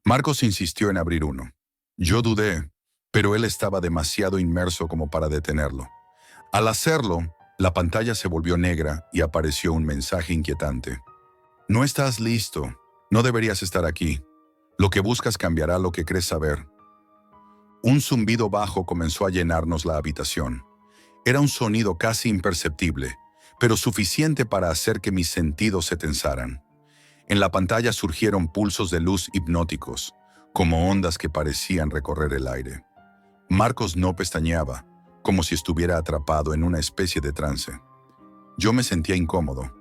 Marcos insistió en abrir uno. Yo dudé, pero él estaba demasiado inmerso como para detenerlo. Al hacerlo, la pantalla se volvió negra y apareció un mensaje inquietante. «No estás listo. No deberías estar aquí. Lo que buscas cambiará lo que crees saber». Un zumbido bajo comenzó a llenarnos la habitación. Era un sonido casi imperceptible, pero suficiente para hacer que mis sentidos se tensaran. En la pantalla surgieron pulsos de luz hipnóticos, como ondas que parecían recorrer el aire. Marcos no pestañeaba, como si estuviera atrapado en una especie de trance. Yo me sentía incómodo,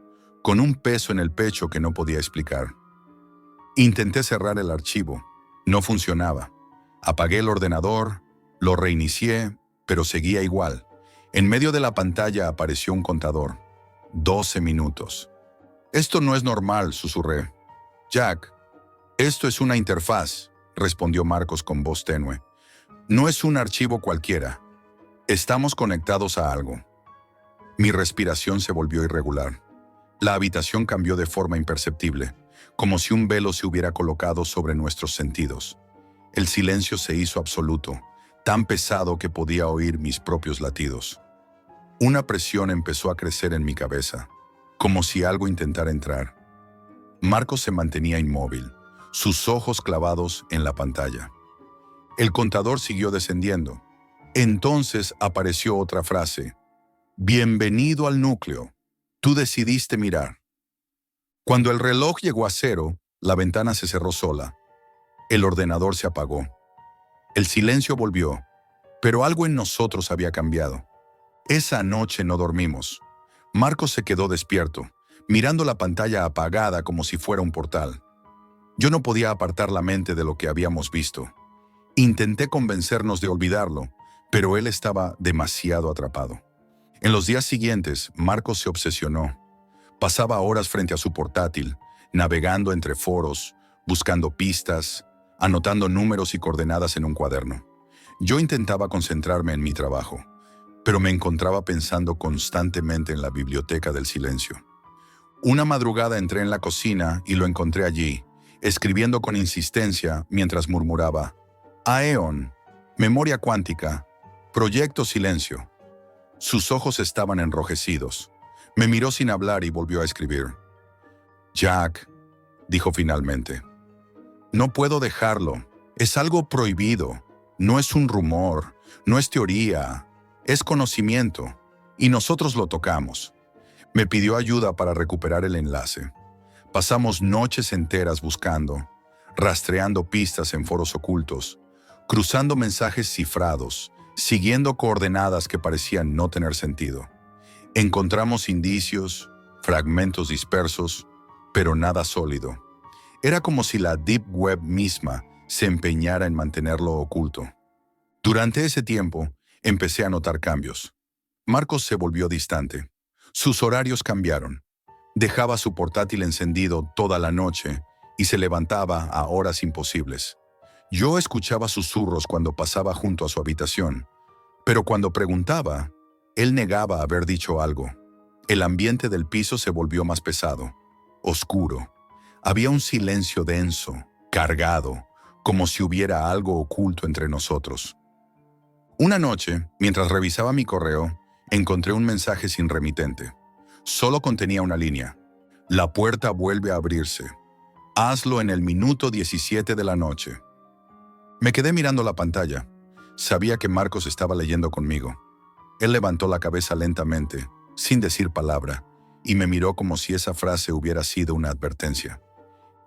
con un peso en el pecho que no podía explicar. Intenté cerrar el archivo. No funcionaba. Apagué el ordenador, lo reinicié, pero seguía igual. En medio de la pantalla apareció un contador. 12 minutos. «Esto no es normal», susurré. «Jack, esto es una interfaz», respondió Marcos con voz tenue. «No es un archivo cualquiera. Estamos conectados a algo». Mi respiración se volvió irregular. La habitación cambió de forma imperceptible, como si un velo se hubiera colocado sobre nuestros sentidos. El silencio se hizo absoluto, tan pesado que podía oír mis propios latidos. Una presión empezó a crecer en mi cabeza, como si algo intentara entrar. Marcos se mantenía inmóvil, sus ojos clavados en la pantalla. El contador siguió descendiendo. Entonces apareció otra frase. «Bienvenido al núcleo. Tú decidiste mirar». Cuando el reloj llegó a 0, la ventana se cerró sola. El ordenador se apagó. El silencio volvió, pero algo en nosotros había cambiado. Esa noche no dormimos. Marcos se quedó despierto, mirando la pantalla apagada como si fuera un portal. Yo no podía apartar la mente de lo que habíamos visto. Intenté convencernos de olvidarlo, pero él estaba demasiado atrapado. En los días siguientes, Marcos se obsesionó. Pasaba horas frente a su portátil, navegando entre foros, buscando pistas, anotando números y coordenadas en un cuaderno. Yo intentaba concentrarme en mi trabajo, pero me encontraba pensando constantemente en la biblioteca del silencio. Una madrugada entré en la cocina y lo encontré allí, escribiendo con insistencia mientras murmuraba: «Aeon, memoria cuántica, proyecto silencio». Sus ojos estaban enrojecidos. Me miró sin hablar y volvió a escribir. «Jack», dijo finalmente, «no puedo dejarlo. Es algo prohibido. No es un rumor, no es teoría, es conocimiento. Y nosotros lo tocamos». Me pidió ayuda para recuperar el enlace. Pasamos noches enteras buscando, rastreando pistas en foros ocultos, cruzando mensajes cifrados, siguiendo coordenadas que parecían no tener sentido. Encontramos indicios, fragmentos dispersos, pero nada sólido. Era como si la Deep Web misma se empeñara en mantenerlo oculto. Durante ese tiempo, empecé a notar cambios. Marcos se volvió distante. Sus horarios cambiaron. Dejaba su portátil encendido toda la noche y se levantaba a horas imposibles. Yo escuchaba susurros cuando pasaba junto a su habitación, pero cuando preguntaba, él negaba haber dicho algo. El ambiente del piso se volvió más pesado, oscuro. Había un silencio denso, cargado, como si hubiera algo oculto entre nosotros. Una noche, mientras revisaba mi correo, encontré un mensaje sin remitente. Solo contenía una línea. «La puerta vuelve a abrirse. Hazlo en el minuto 17 de la noche». Me quedé mirando la pantalla. Sabía que Marcos estaba leyendo conmigo. Él levantó la cabeza lentamente, sin decir palabra, y me miró como si esa frase hubiera sido una advertencia.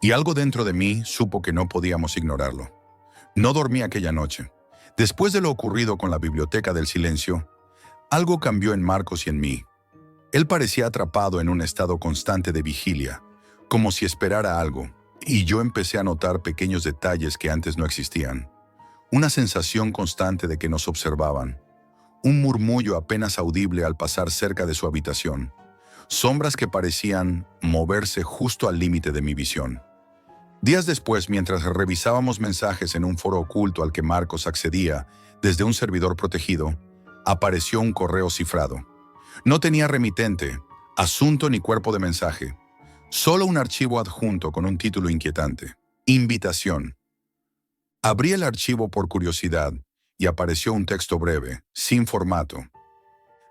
Y algo dentro de mí supo que no podíamos ignorarlo. No dormí aquella noche. Después de lo ocurrido con la biblioteca del silencio, algo cambió en Marcos y en mí. Él parecía atrapado en un estado constante de vigilia, como si esperara algo, y yo empecé a notar pequeños detalles que antes no existían. Una sensación constante de que nos observaban. Un murmullo apenas audible al pasar cerca de su habitación. Sombras que parecían moverse justo al límite de mi visión. Días después, mientras revisábamos mensajes en un foro oculto al que Marcos accedía desde un servidor protegido, apareció un correo cifrado. No tenía remitente, asunto ni cuerpo de mensaje. Solo un archivo adjunto con un título inquietante. Invitación. Abrí el archivo por curiosidad y apareció un texto breve, sin formato.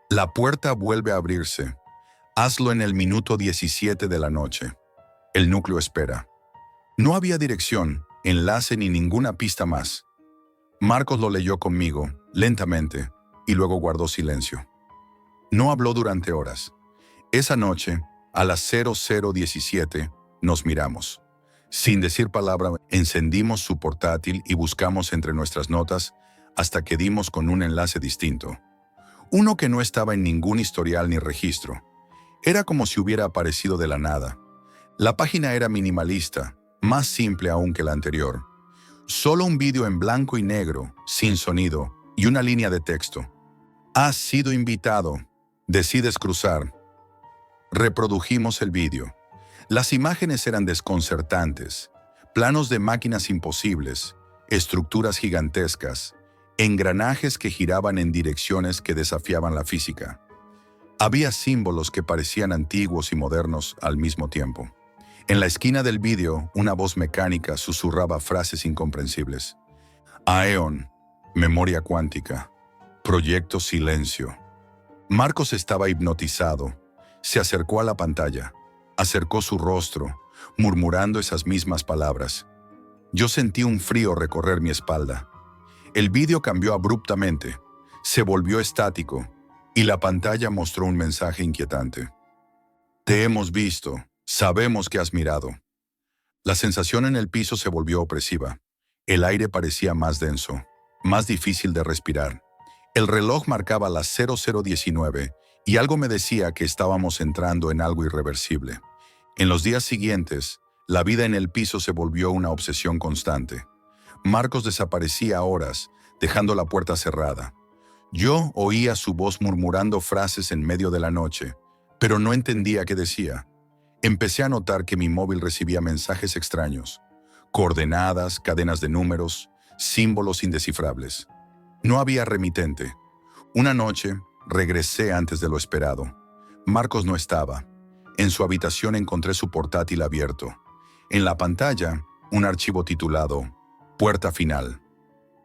«La puerta vuelve a abrirse. Hazlo en el minuto 17 de la noche. El núcleo espera». No había dirección, enlace ni ninguna pista más. Marcos lo leyó conmigo, lentamente, y luego guardó silencio. No habló durante horas. Esa noche, a las 00:17, nos miramos. Sin decir palabra, encendimos su portátil y buscamos entre nuestras notas hasta que dimos con un enlace distinto. Uno que no estaba en ningún historial ni registro. Era como si hubiera aparecido de la nada. La página era minimalista, más simple aún que la anterior. Solo un vídeo en blanco y negro, sin sonido, y una línea de texto. Has sido invitado. Decides cruzar. Reprodujimos el vídeo. Las imágenes eran desconcertantes. Planos de máquinas imposibles, estructuras gigantescas, engranajes que giraban en direcciones que desafiaban la física. Había símbolos que parecían antiguos y modernos al mismo tiempo. En la esquina del vídeo, una voz mecánica susurraba frases incomprensibles. Aeon, memoria cuántica, proyecto silencio. Marcos estaba hipnotizado. Se acercó a la pantalla, acercó su rostro, murmurando esas mismas palabras. Yo sentí un frío recorrer mi espalda. El vídeo cambió abruptamente, se volvió estático, y la pantalla mostró un mensaje inquietante. Te hemos visto, sabemos que has mirado. La sensación en el piso se volvió opresiva. El aire parecía más denso, más difícil de respirar. El reloj marcaba las 00:19 y algo me decía que estábamos entrando en algo irreversible. En los días siguientes, la vida en el piso se volvió una obsesión constante. Marcos desaparecía a horas, dejando la puerta cerrada. Yo oía su voz murmurando frases en medio de la noche, pero no entendía qué decía. Empecé a notar que mi móvil recibía mensajes extraños, coordenadas, cadenas de números, símbolos indescifrables. No había remitente. Una noche, regresé antes de lo esperado. Marcos no estaba. En su habitación encontré su portátil abierto. En la pantalla, un archivo titulado Puerta Final.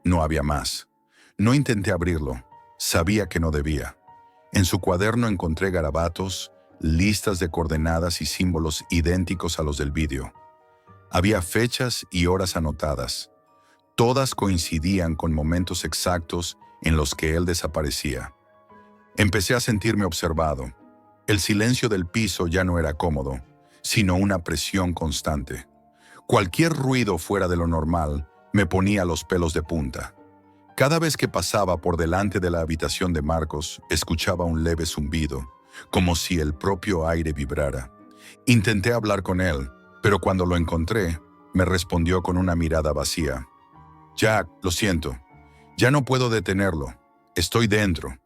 No había más. No intenté abrirlo. Sabía que no debía. En su cuaderno encontré garabatos, listas de coordenadas y símbolos idénticos a los del vídeo. Había fechas y horas anotadas. Todas coincidían con momentos exactos en los que él desaparecía. Empecé a sentirme observado. El silencio del piso ya no era cómodo, sino una presión constante. Cualquier ruido fuera de lo normal me ponía los pelos de punta. Cada vez que pasaba por delante de la habitación de Marcos, escuchaba un leve zumbido, como si el propio aire vibrara. Intenté hablar con él, pero cuando lo encontré, me respondió con una mirada vacía. Jack, lo siento. Ya no puedo detenerlo. Estoy dentro,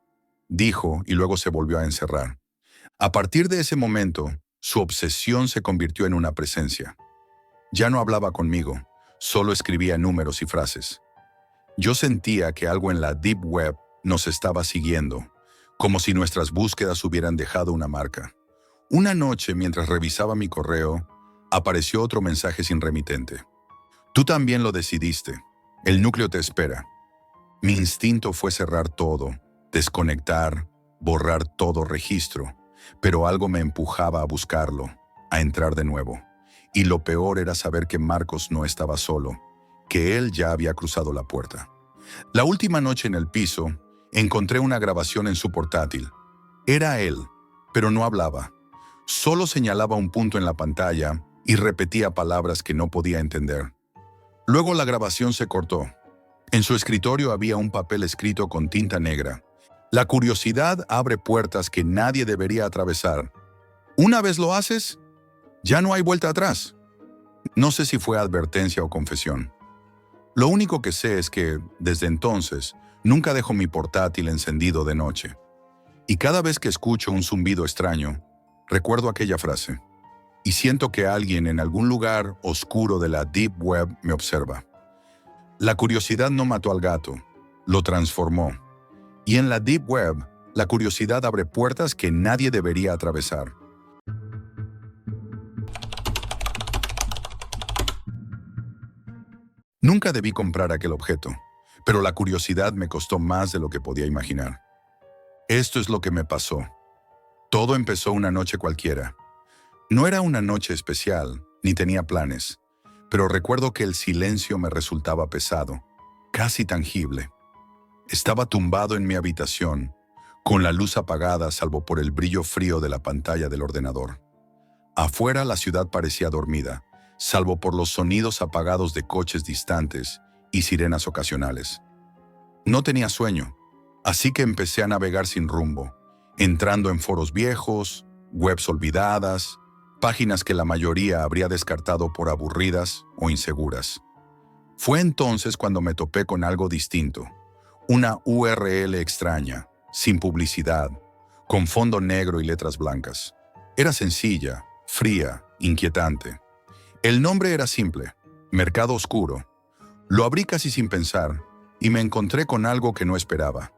dijo y luego se volvió a encerrar. A partir de ese momento, su obsesión se convirtió en una presencia. Ya no hablaba conmigo, solo escribía números y frases. Yo sentía que algo en la Deep Web nos estaba siguiendo, como si nuestras búsquedas hubieran dejado una marca. Una noche, mientras revisaba mi correo, apareció otro mensaje sin remitente. Tú también lo decidiste. El núcleo te espera. Mi instinto fue cerrar todo, desconectar, borrar todo registro, pero algo me empujaba a buscarlo, a entrar de nuevo. Y lo peor era saber que Marcos no estaba solo, que él ya había cruzado la puerta. La última noche en el piso, encontré una grabación en su portátil. Era él, pero no hablaba. Solo señalaba un punto en la pantalla y repetía palabras que no podía entender. Luego la grabación se cortó. En su escritorio había un papel escrito con tinta negra. La curiosidad abre puertas que nadie debería atravesar. Una vez lo haces, ya no hay vuelta atrás. No sé si fue advertencia o confesión. Lo único que sé es que, desde entonces, nunca dejo mi portátil encendido de noche. Y cada vez que escucho un zumbido extraño, recuerdo aquella frase. Y siento que alguien en algún lugar oscuro de la Deep Web me observa. La curiosidad no mató al gato, lo transformó. Y en la Deep Web, la curiosidad abre puertas que nadie debería atravesar. Nunca debí comprar aquel objeto, pero la curiosidad me costó más de lo que podía imaginar. Esto es lo que me pasó. Todo empezó una noche cualquiera. No era una noche especial, ni tenía planes, pero recuerdo que el silencio me resultaba pesado, casi tangible. Estaba tumbado en mi habitación, con la luz apagada salvo por el brillo frío de la pantalla del ordenador. Afuera la ciudad parecía dormida, salvo por los sonidos apagados de coches distantes y sirenas ocasionales. No tenía sueño, Así que empecé a navegar sin rumbo, entrando en foros viejos, webs olvidadas, páginas que la mayoría habría descartado por aburridas o inseguras. Fue entonces cuando me topé con algo distinto, una URL extraña, sin publicidad, con fondo negro y letras blancas. Era sencilla, fría, inquietante. El nombre era simple, Mercado Oscuro. Lo abrí casi sin pensar y me encontré con algo que no esperaba.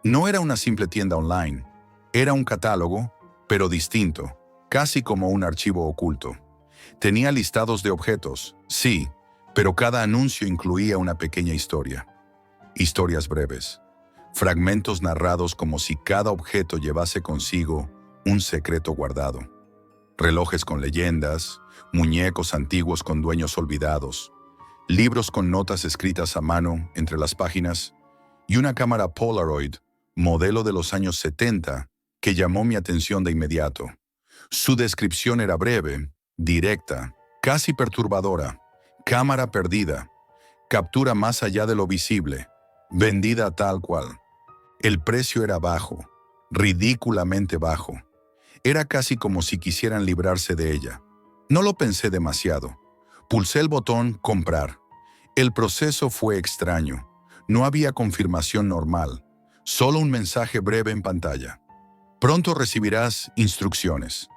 No era una simple tienda online, era un catálogo, pero distinto, casi como un archivo oculto. Tenía listados de objetos, sí, pero cada anuncio incluía una pequeña historia. Historias breves, fragmentos narrados como si cada objeto llevase consigo un secreto guardado. Relojes con leyendas, muñecos antiguos con dueños olvidados, libros con notas escritas a mano entre las páginas y una cámara Polaroid, modelo de los años 70, que llamó mi atención de inmediato. Su descripción era breve, directa, casi perturbadora. Cámara perdida, captura más allá de lo visible, vendida tal cual. El precio era bajo, ridículamente bajo. Era casi como si quisieran librarse de ella. No lo pensé demasiado. Pulsé el botón comprar. El proceso fue extraño. No había confirmación normal, solo un mensaje breve en pantalla. Pronto recibirás instrucciones.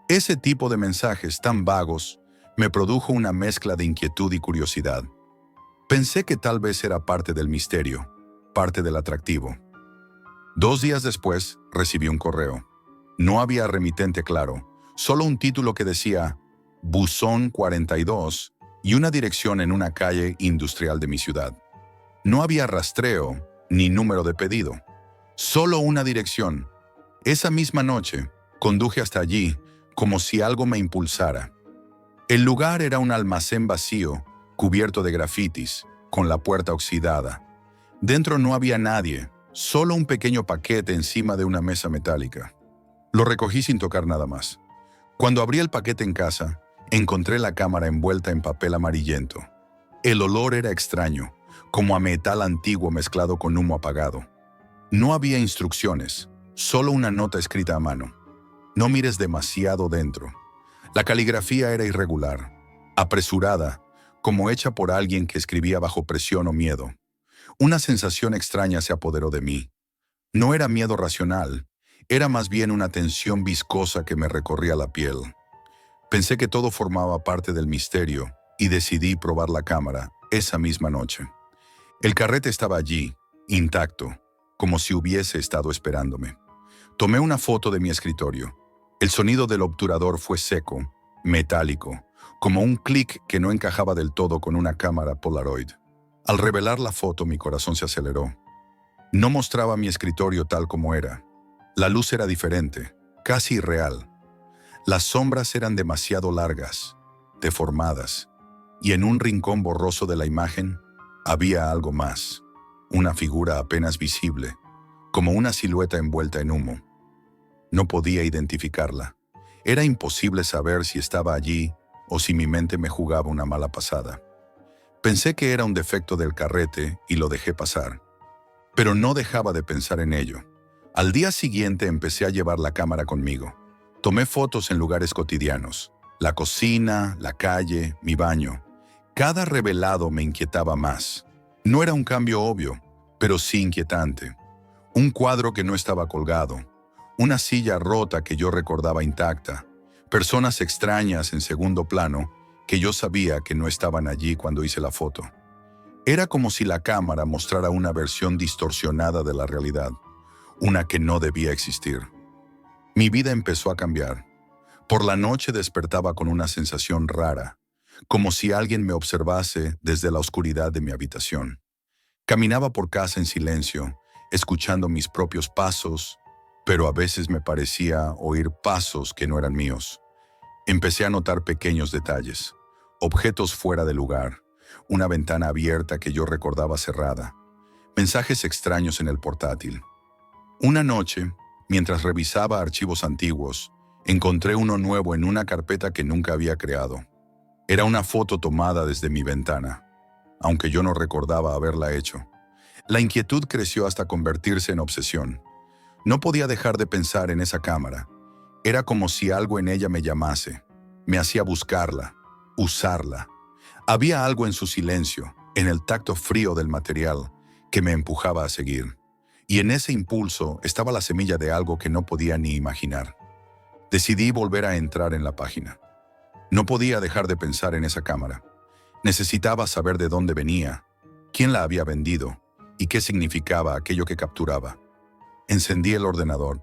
Ese tipo de mensajes tan vagos me produjo una mezcla de inquietud y curiosidad. Pensé que tal vez era parte del misterio, parte del atractivo. 2 días después recibí un correo. No había remitente claro, solo un título que decía Buzón 42 y una dirección en una calle industrial de mi ciudad. No había rastreo ni número de pedido, solo una dirección. Esa misma noche conduje hasta allí como si algo me impulsara. El lugar era un almacén vacío, cubierto de grafitis, con la puerta oxidada. Dentro no había nadie, solo un pequeño paquete encima de una mesa metálica. Lo recogí sin tocar nada más. Cuando abrí el paquete en casa, encontré la cámara envuelta en papel amarillento. El olor era extraño, como a metal antiguo mezclado con humo apagado. No había instrucciones, solo una nota escrita a mano. No mires demasiado dentro. La caligrafía era irregular, apresurada, como hecha por alguien que escribía bajo presión o miedo. Una sensación extraña se apoderó de mí. No era miedo racional, era más bien una tensión viscosa que me recorría la piel. Pensé que todo formaba parte del misterio y decidí probar la cámara esa misma noche. El carrete estaba allí, intacto, como si hubiese estado esperándome. Tomé una foto de mi escritorio. El sonido del obturador fue seco, metálico, como un clic que no encajaba del todo con una cámara Polaroid. Al revelar la foto, mi corazón se aceleró. No mostraba mi escritorio tal como era. La luz era diferente, casi irreal. Las sombras eran demasiado largas, deformadas, y en un rincón borroso de la imagen había algo más, una figura apenas visible, como una silueta envuelta en humo. No podía identificarla. Era imposible saber si estaba allí o si mi mente me jugaba una mala pasada. Pensé que era un defecto del carrete y lo dejé pasar. Pero no dejaba de pensar en ello. Al día siguiente empecé a llevar la cámara conmigo. Tomé fotos en lugares cotidianos. La cocina, la calle, mi baño. Cada revelado me inquietaba más. No era un cambio obvio, pero sí inquietante. Un cuadro que no estaba colgado. Una silla rota que yo recordaba intacta. Personas extrañas en segundo plano que yo sabía que no estaban allí cuando hice la foto. Era como si la cámara mostrara una versión distorsionada de la realidad, una que no debía existir. Mi vida empezó a cambiar. Por la noche despertaba con una sensación rara, como si alguien me observase desde la oscuridad de mi habitación. Caminaba por casa en silencio, escuchando mis propios pasos, pero a veces me parecía oír pasos que no eran míos. Empecé a notar pequeños detalles, objetos fuera de lugar, una ventana abierta que yo recordaba cerrada, mensajes extraños en el portátil. Una noche, mientras revisaba archivos antiguos, encontré uno nuevo en una carpeta que nunca había creado. Era una foto tomada desde mi ventana, aunque yo no recordaba haberla hecho. La inquietud creció hasta convertirse en obsesión. No podía dejar de pensar en esa cámara. Era como si algo en ella me llamase. Me hacía buscarla, usarla. Había algo en su silencio, en el tacto frío del material, que me empujaba a seguir. Y en ese impulso estaba la semilla de algo que no podía ni imaginar. Decidí volver a entrar en la página. No podía dejar de pensar en esa cámara. Necesitaba saber de dónde venía, quién la había vendido y qué significaba aquello que capturaba. Encendí el ordenador.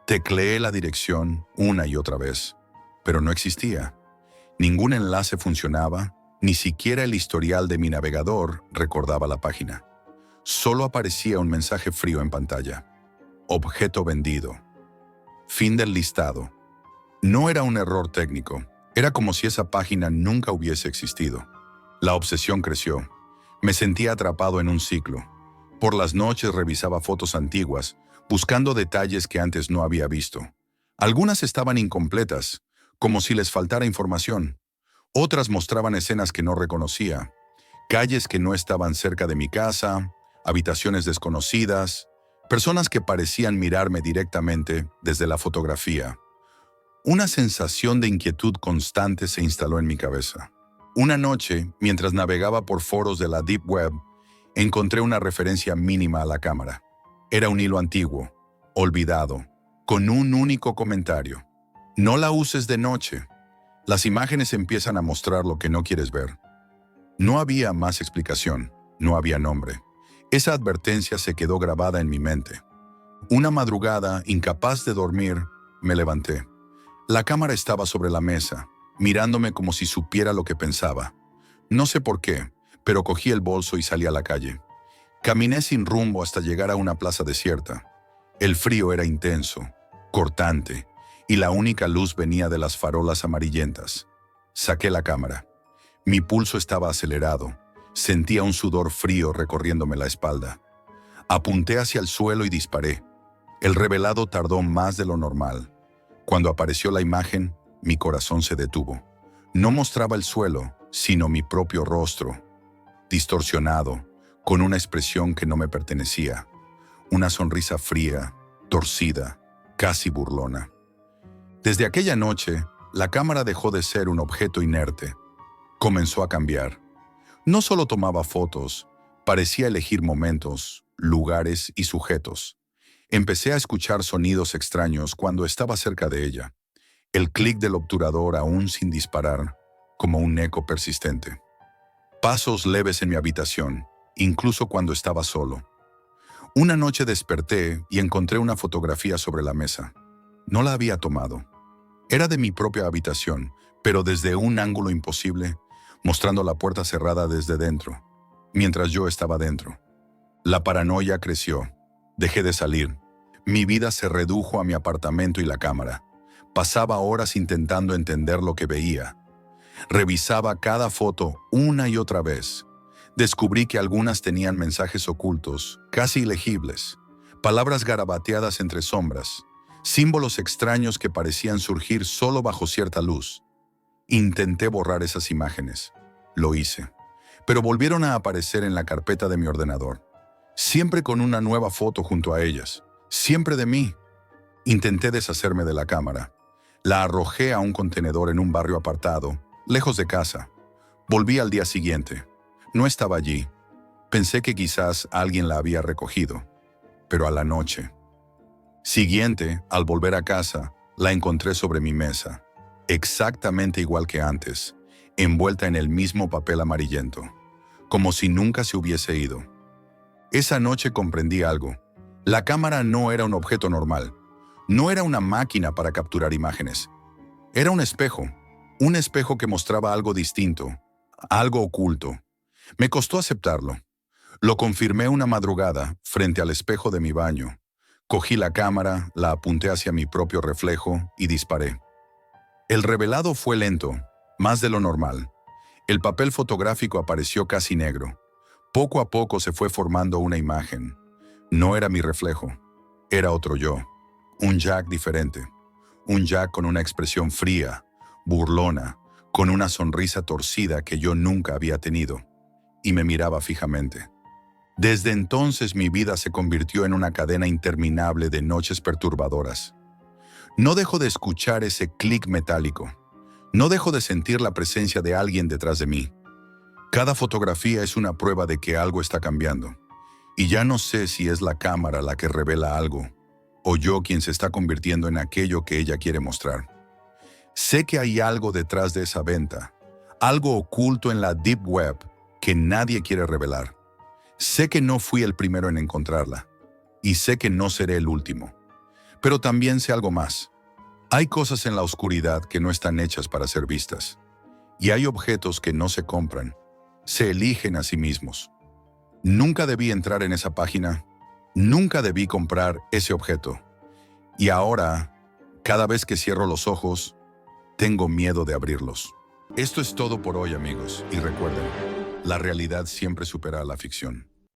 Tecleé la dirección una y otra vez, pero no existía. Ningún enlace funcionaba, ni siquiera el historial de mi navegador recordaba la página. Solo aparecía un mensaje frío en pantalla. Objeto vendido. Fin del listado. No era un error técnico. Era como si esa página nunca hubiese existido. La obsesión creció. Me sentía atrapado en un ciclo. Por las noches revisaba fotos antiguas, buscando detalles que antes no había visto. Algunas estaban incompletas, como si les faltara información. Otras mostraban escenas que no reconocía, calles que no estaban cerca de mi casa, habitaciones desconocidas, personas que parecían mirarme directamente desde la fotografía. Una sensación de inquietud constante se instaló en mi cabeza. Una noche, mientras navegaba por foros de la Deep Web, encontré una referencia mínima a la cámara. Era un hilo antiguo, olvidado, con un único comentario. No la uses de noche. Las imágenes empiezan a mostrar lo que no quieres ver. No había más explicación, no había nombre. Esa advertencia se quedó grabada en mi mente. Una madrugada, incapaz de dormir, me levanté. La cámara estaba sobre la mesa, mirándome como si supiera lo que pensaba. No sé por qué, pero cogí el bolso y salí a la calle. Caminé sin rumbo hasta llegar a una plaza desierta. El frío era intenso, cortante, y la única luz venía de las farolas amarillentas. Saqué la cámara. Mi pulso estaba acelerado. Sentía un sudor frío recorriéndome la espalda. Apunté hacia el suelo y disparé. El revelado tardó más de lo normal. Cuando apareció la imagen, mi corazón se detuvo. No mostraba el suelo, sino mi propio rostro, distorsionado, con una expresión que no me pertenecía. Una sonrisa fría, torcida, casi burlona. Desde aquella noche, la cámara dejó de ser un objeto inerte. Comenzó a cambiar. No solo tomaba fotos, parecía elegir momentos, lugares y sujetos. Empecé a escuchar sonidos extraños cuando estaba cerca de ella. El clic del obturador aún sin disparar, como un eco persistente. Pasos leves en mi habitación, incluso cuando estaba solo. Una noche desperté y encontré una fotografía sobre la mesa. No la había tomado. Era de mi propia habitación, pero desde un ángulo imposible, mostrando la puerta cerrada desde dentro, mientras yo estaba dentro. La paranoia creció. Dejé de salir. Mi vida se redujo a mi apartamento y la cámara. Pasaba horas intentando entender lo que veía. Revisaba cada foto una y otra vez. Descubrí que algunas tenían mensajes ocultos, casi ilegibles, palabras garabateadas entre sombras, símbolos extraños que parecían surgir solo bajo cierta luz. Intenté borrar esas imágenes. Lo hice, pero volvieron a aparecer en la carpeta de mi ordenador, siempre con una nueva foto junto a ellas, siempre de mí. Intenté deshacerme de la cámara. La arrojé a un contenedor en un barrio apartado, lejos de casa. Volví al día siguiente. No estaba allí. Pensé que quizás alguien la había recogido, pero a la noche siguiente, al volver a casa, la encontré sobre mi mesa, exactamente igual que antes, envuelta en el mismo papel amarillento, como si nunca se hubiese ido. Esa noche comprendí algo. La cámara no era un objeto normal. No era una máquina para capturar imágenes. Era un espejo que mostraba algo distinto, algo oculto. Me costó aceptarlo. Lo confirmé una madrugada, frente al espejo de mi baño. Cogí la cámara, la apunté hacia mi propio reflejo y disparé. El revelado fue lento, más de lo normal. El papel fotográfico apareció casi negro. Poco a poco se fue formando una imagen. No era mi reflejo, era otro yo. Un Jack diferente. Un Jack con una expresión fría, burlona, con una sonrisa torcida que yo nunca había tenido. Y me miraba fijamente. Desde entonces mi vida se convirtió en una cadena interminable de noches perturbadoras. No dejo de escuchar ese clic metálico. No dejo de sentir la presencia de alguien detrás de mí. Cada fotografía es una prueba de que algo está cambiando. Y ya no sé si es la cámara la que revela algo, o yo quien se está convirtiendo en aquello que ella quiere mostrar. Sé que hay algo detrás de esa venta, algo oculto en la Deep Web que nadie quiere revelar. Sé que no fui el primero en encontrarla, y sé que no seré el último. Pero también sé algo más. Hay cosas en la oscuridad que no están hechas para ser vistas, y hay objetos que no se compran, se eligen a sí mismos. Nunca debí entrar en esa página, nunca debí comprar ese objeto. Y ahora, cada vez que cierro los ojos, tengo miedo de abrirlos. Esto es todo por hoy, amigos, y recuerden, la realidad siempre supera a la ficción.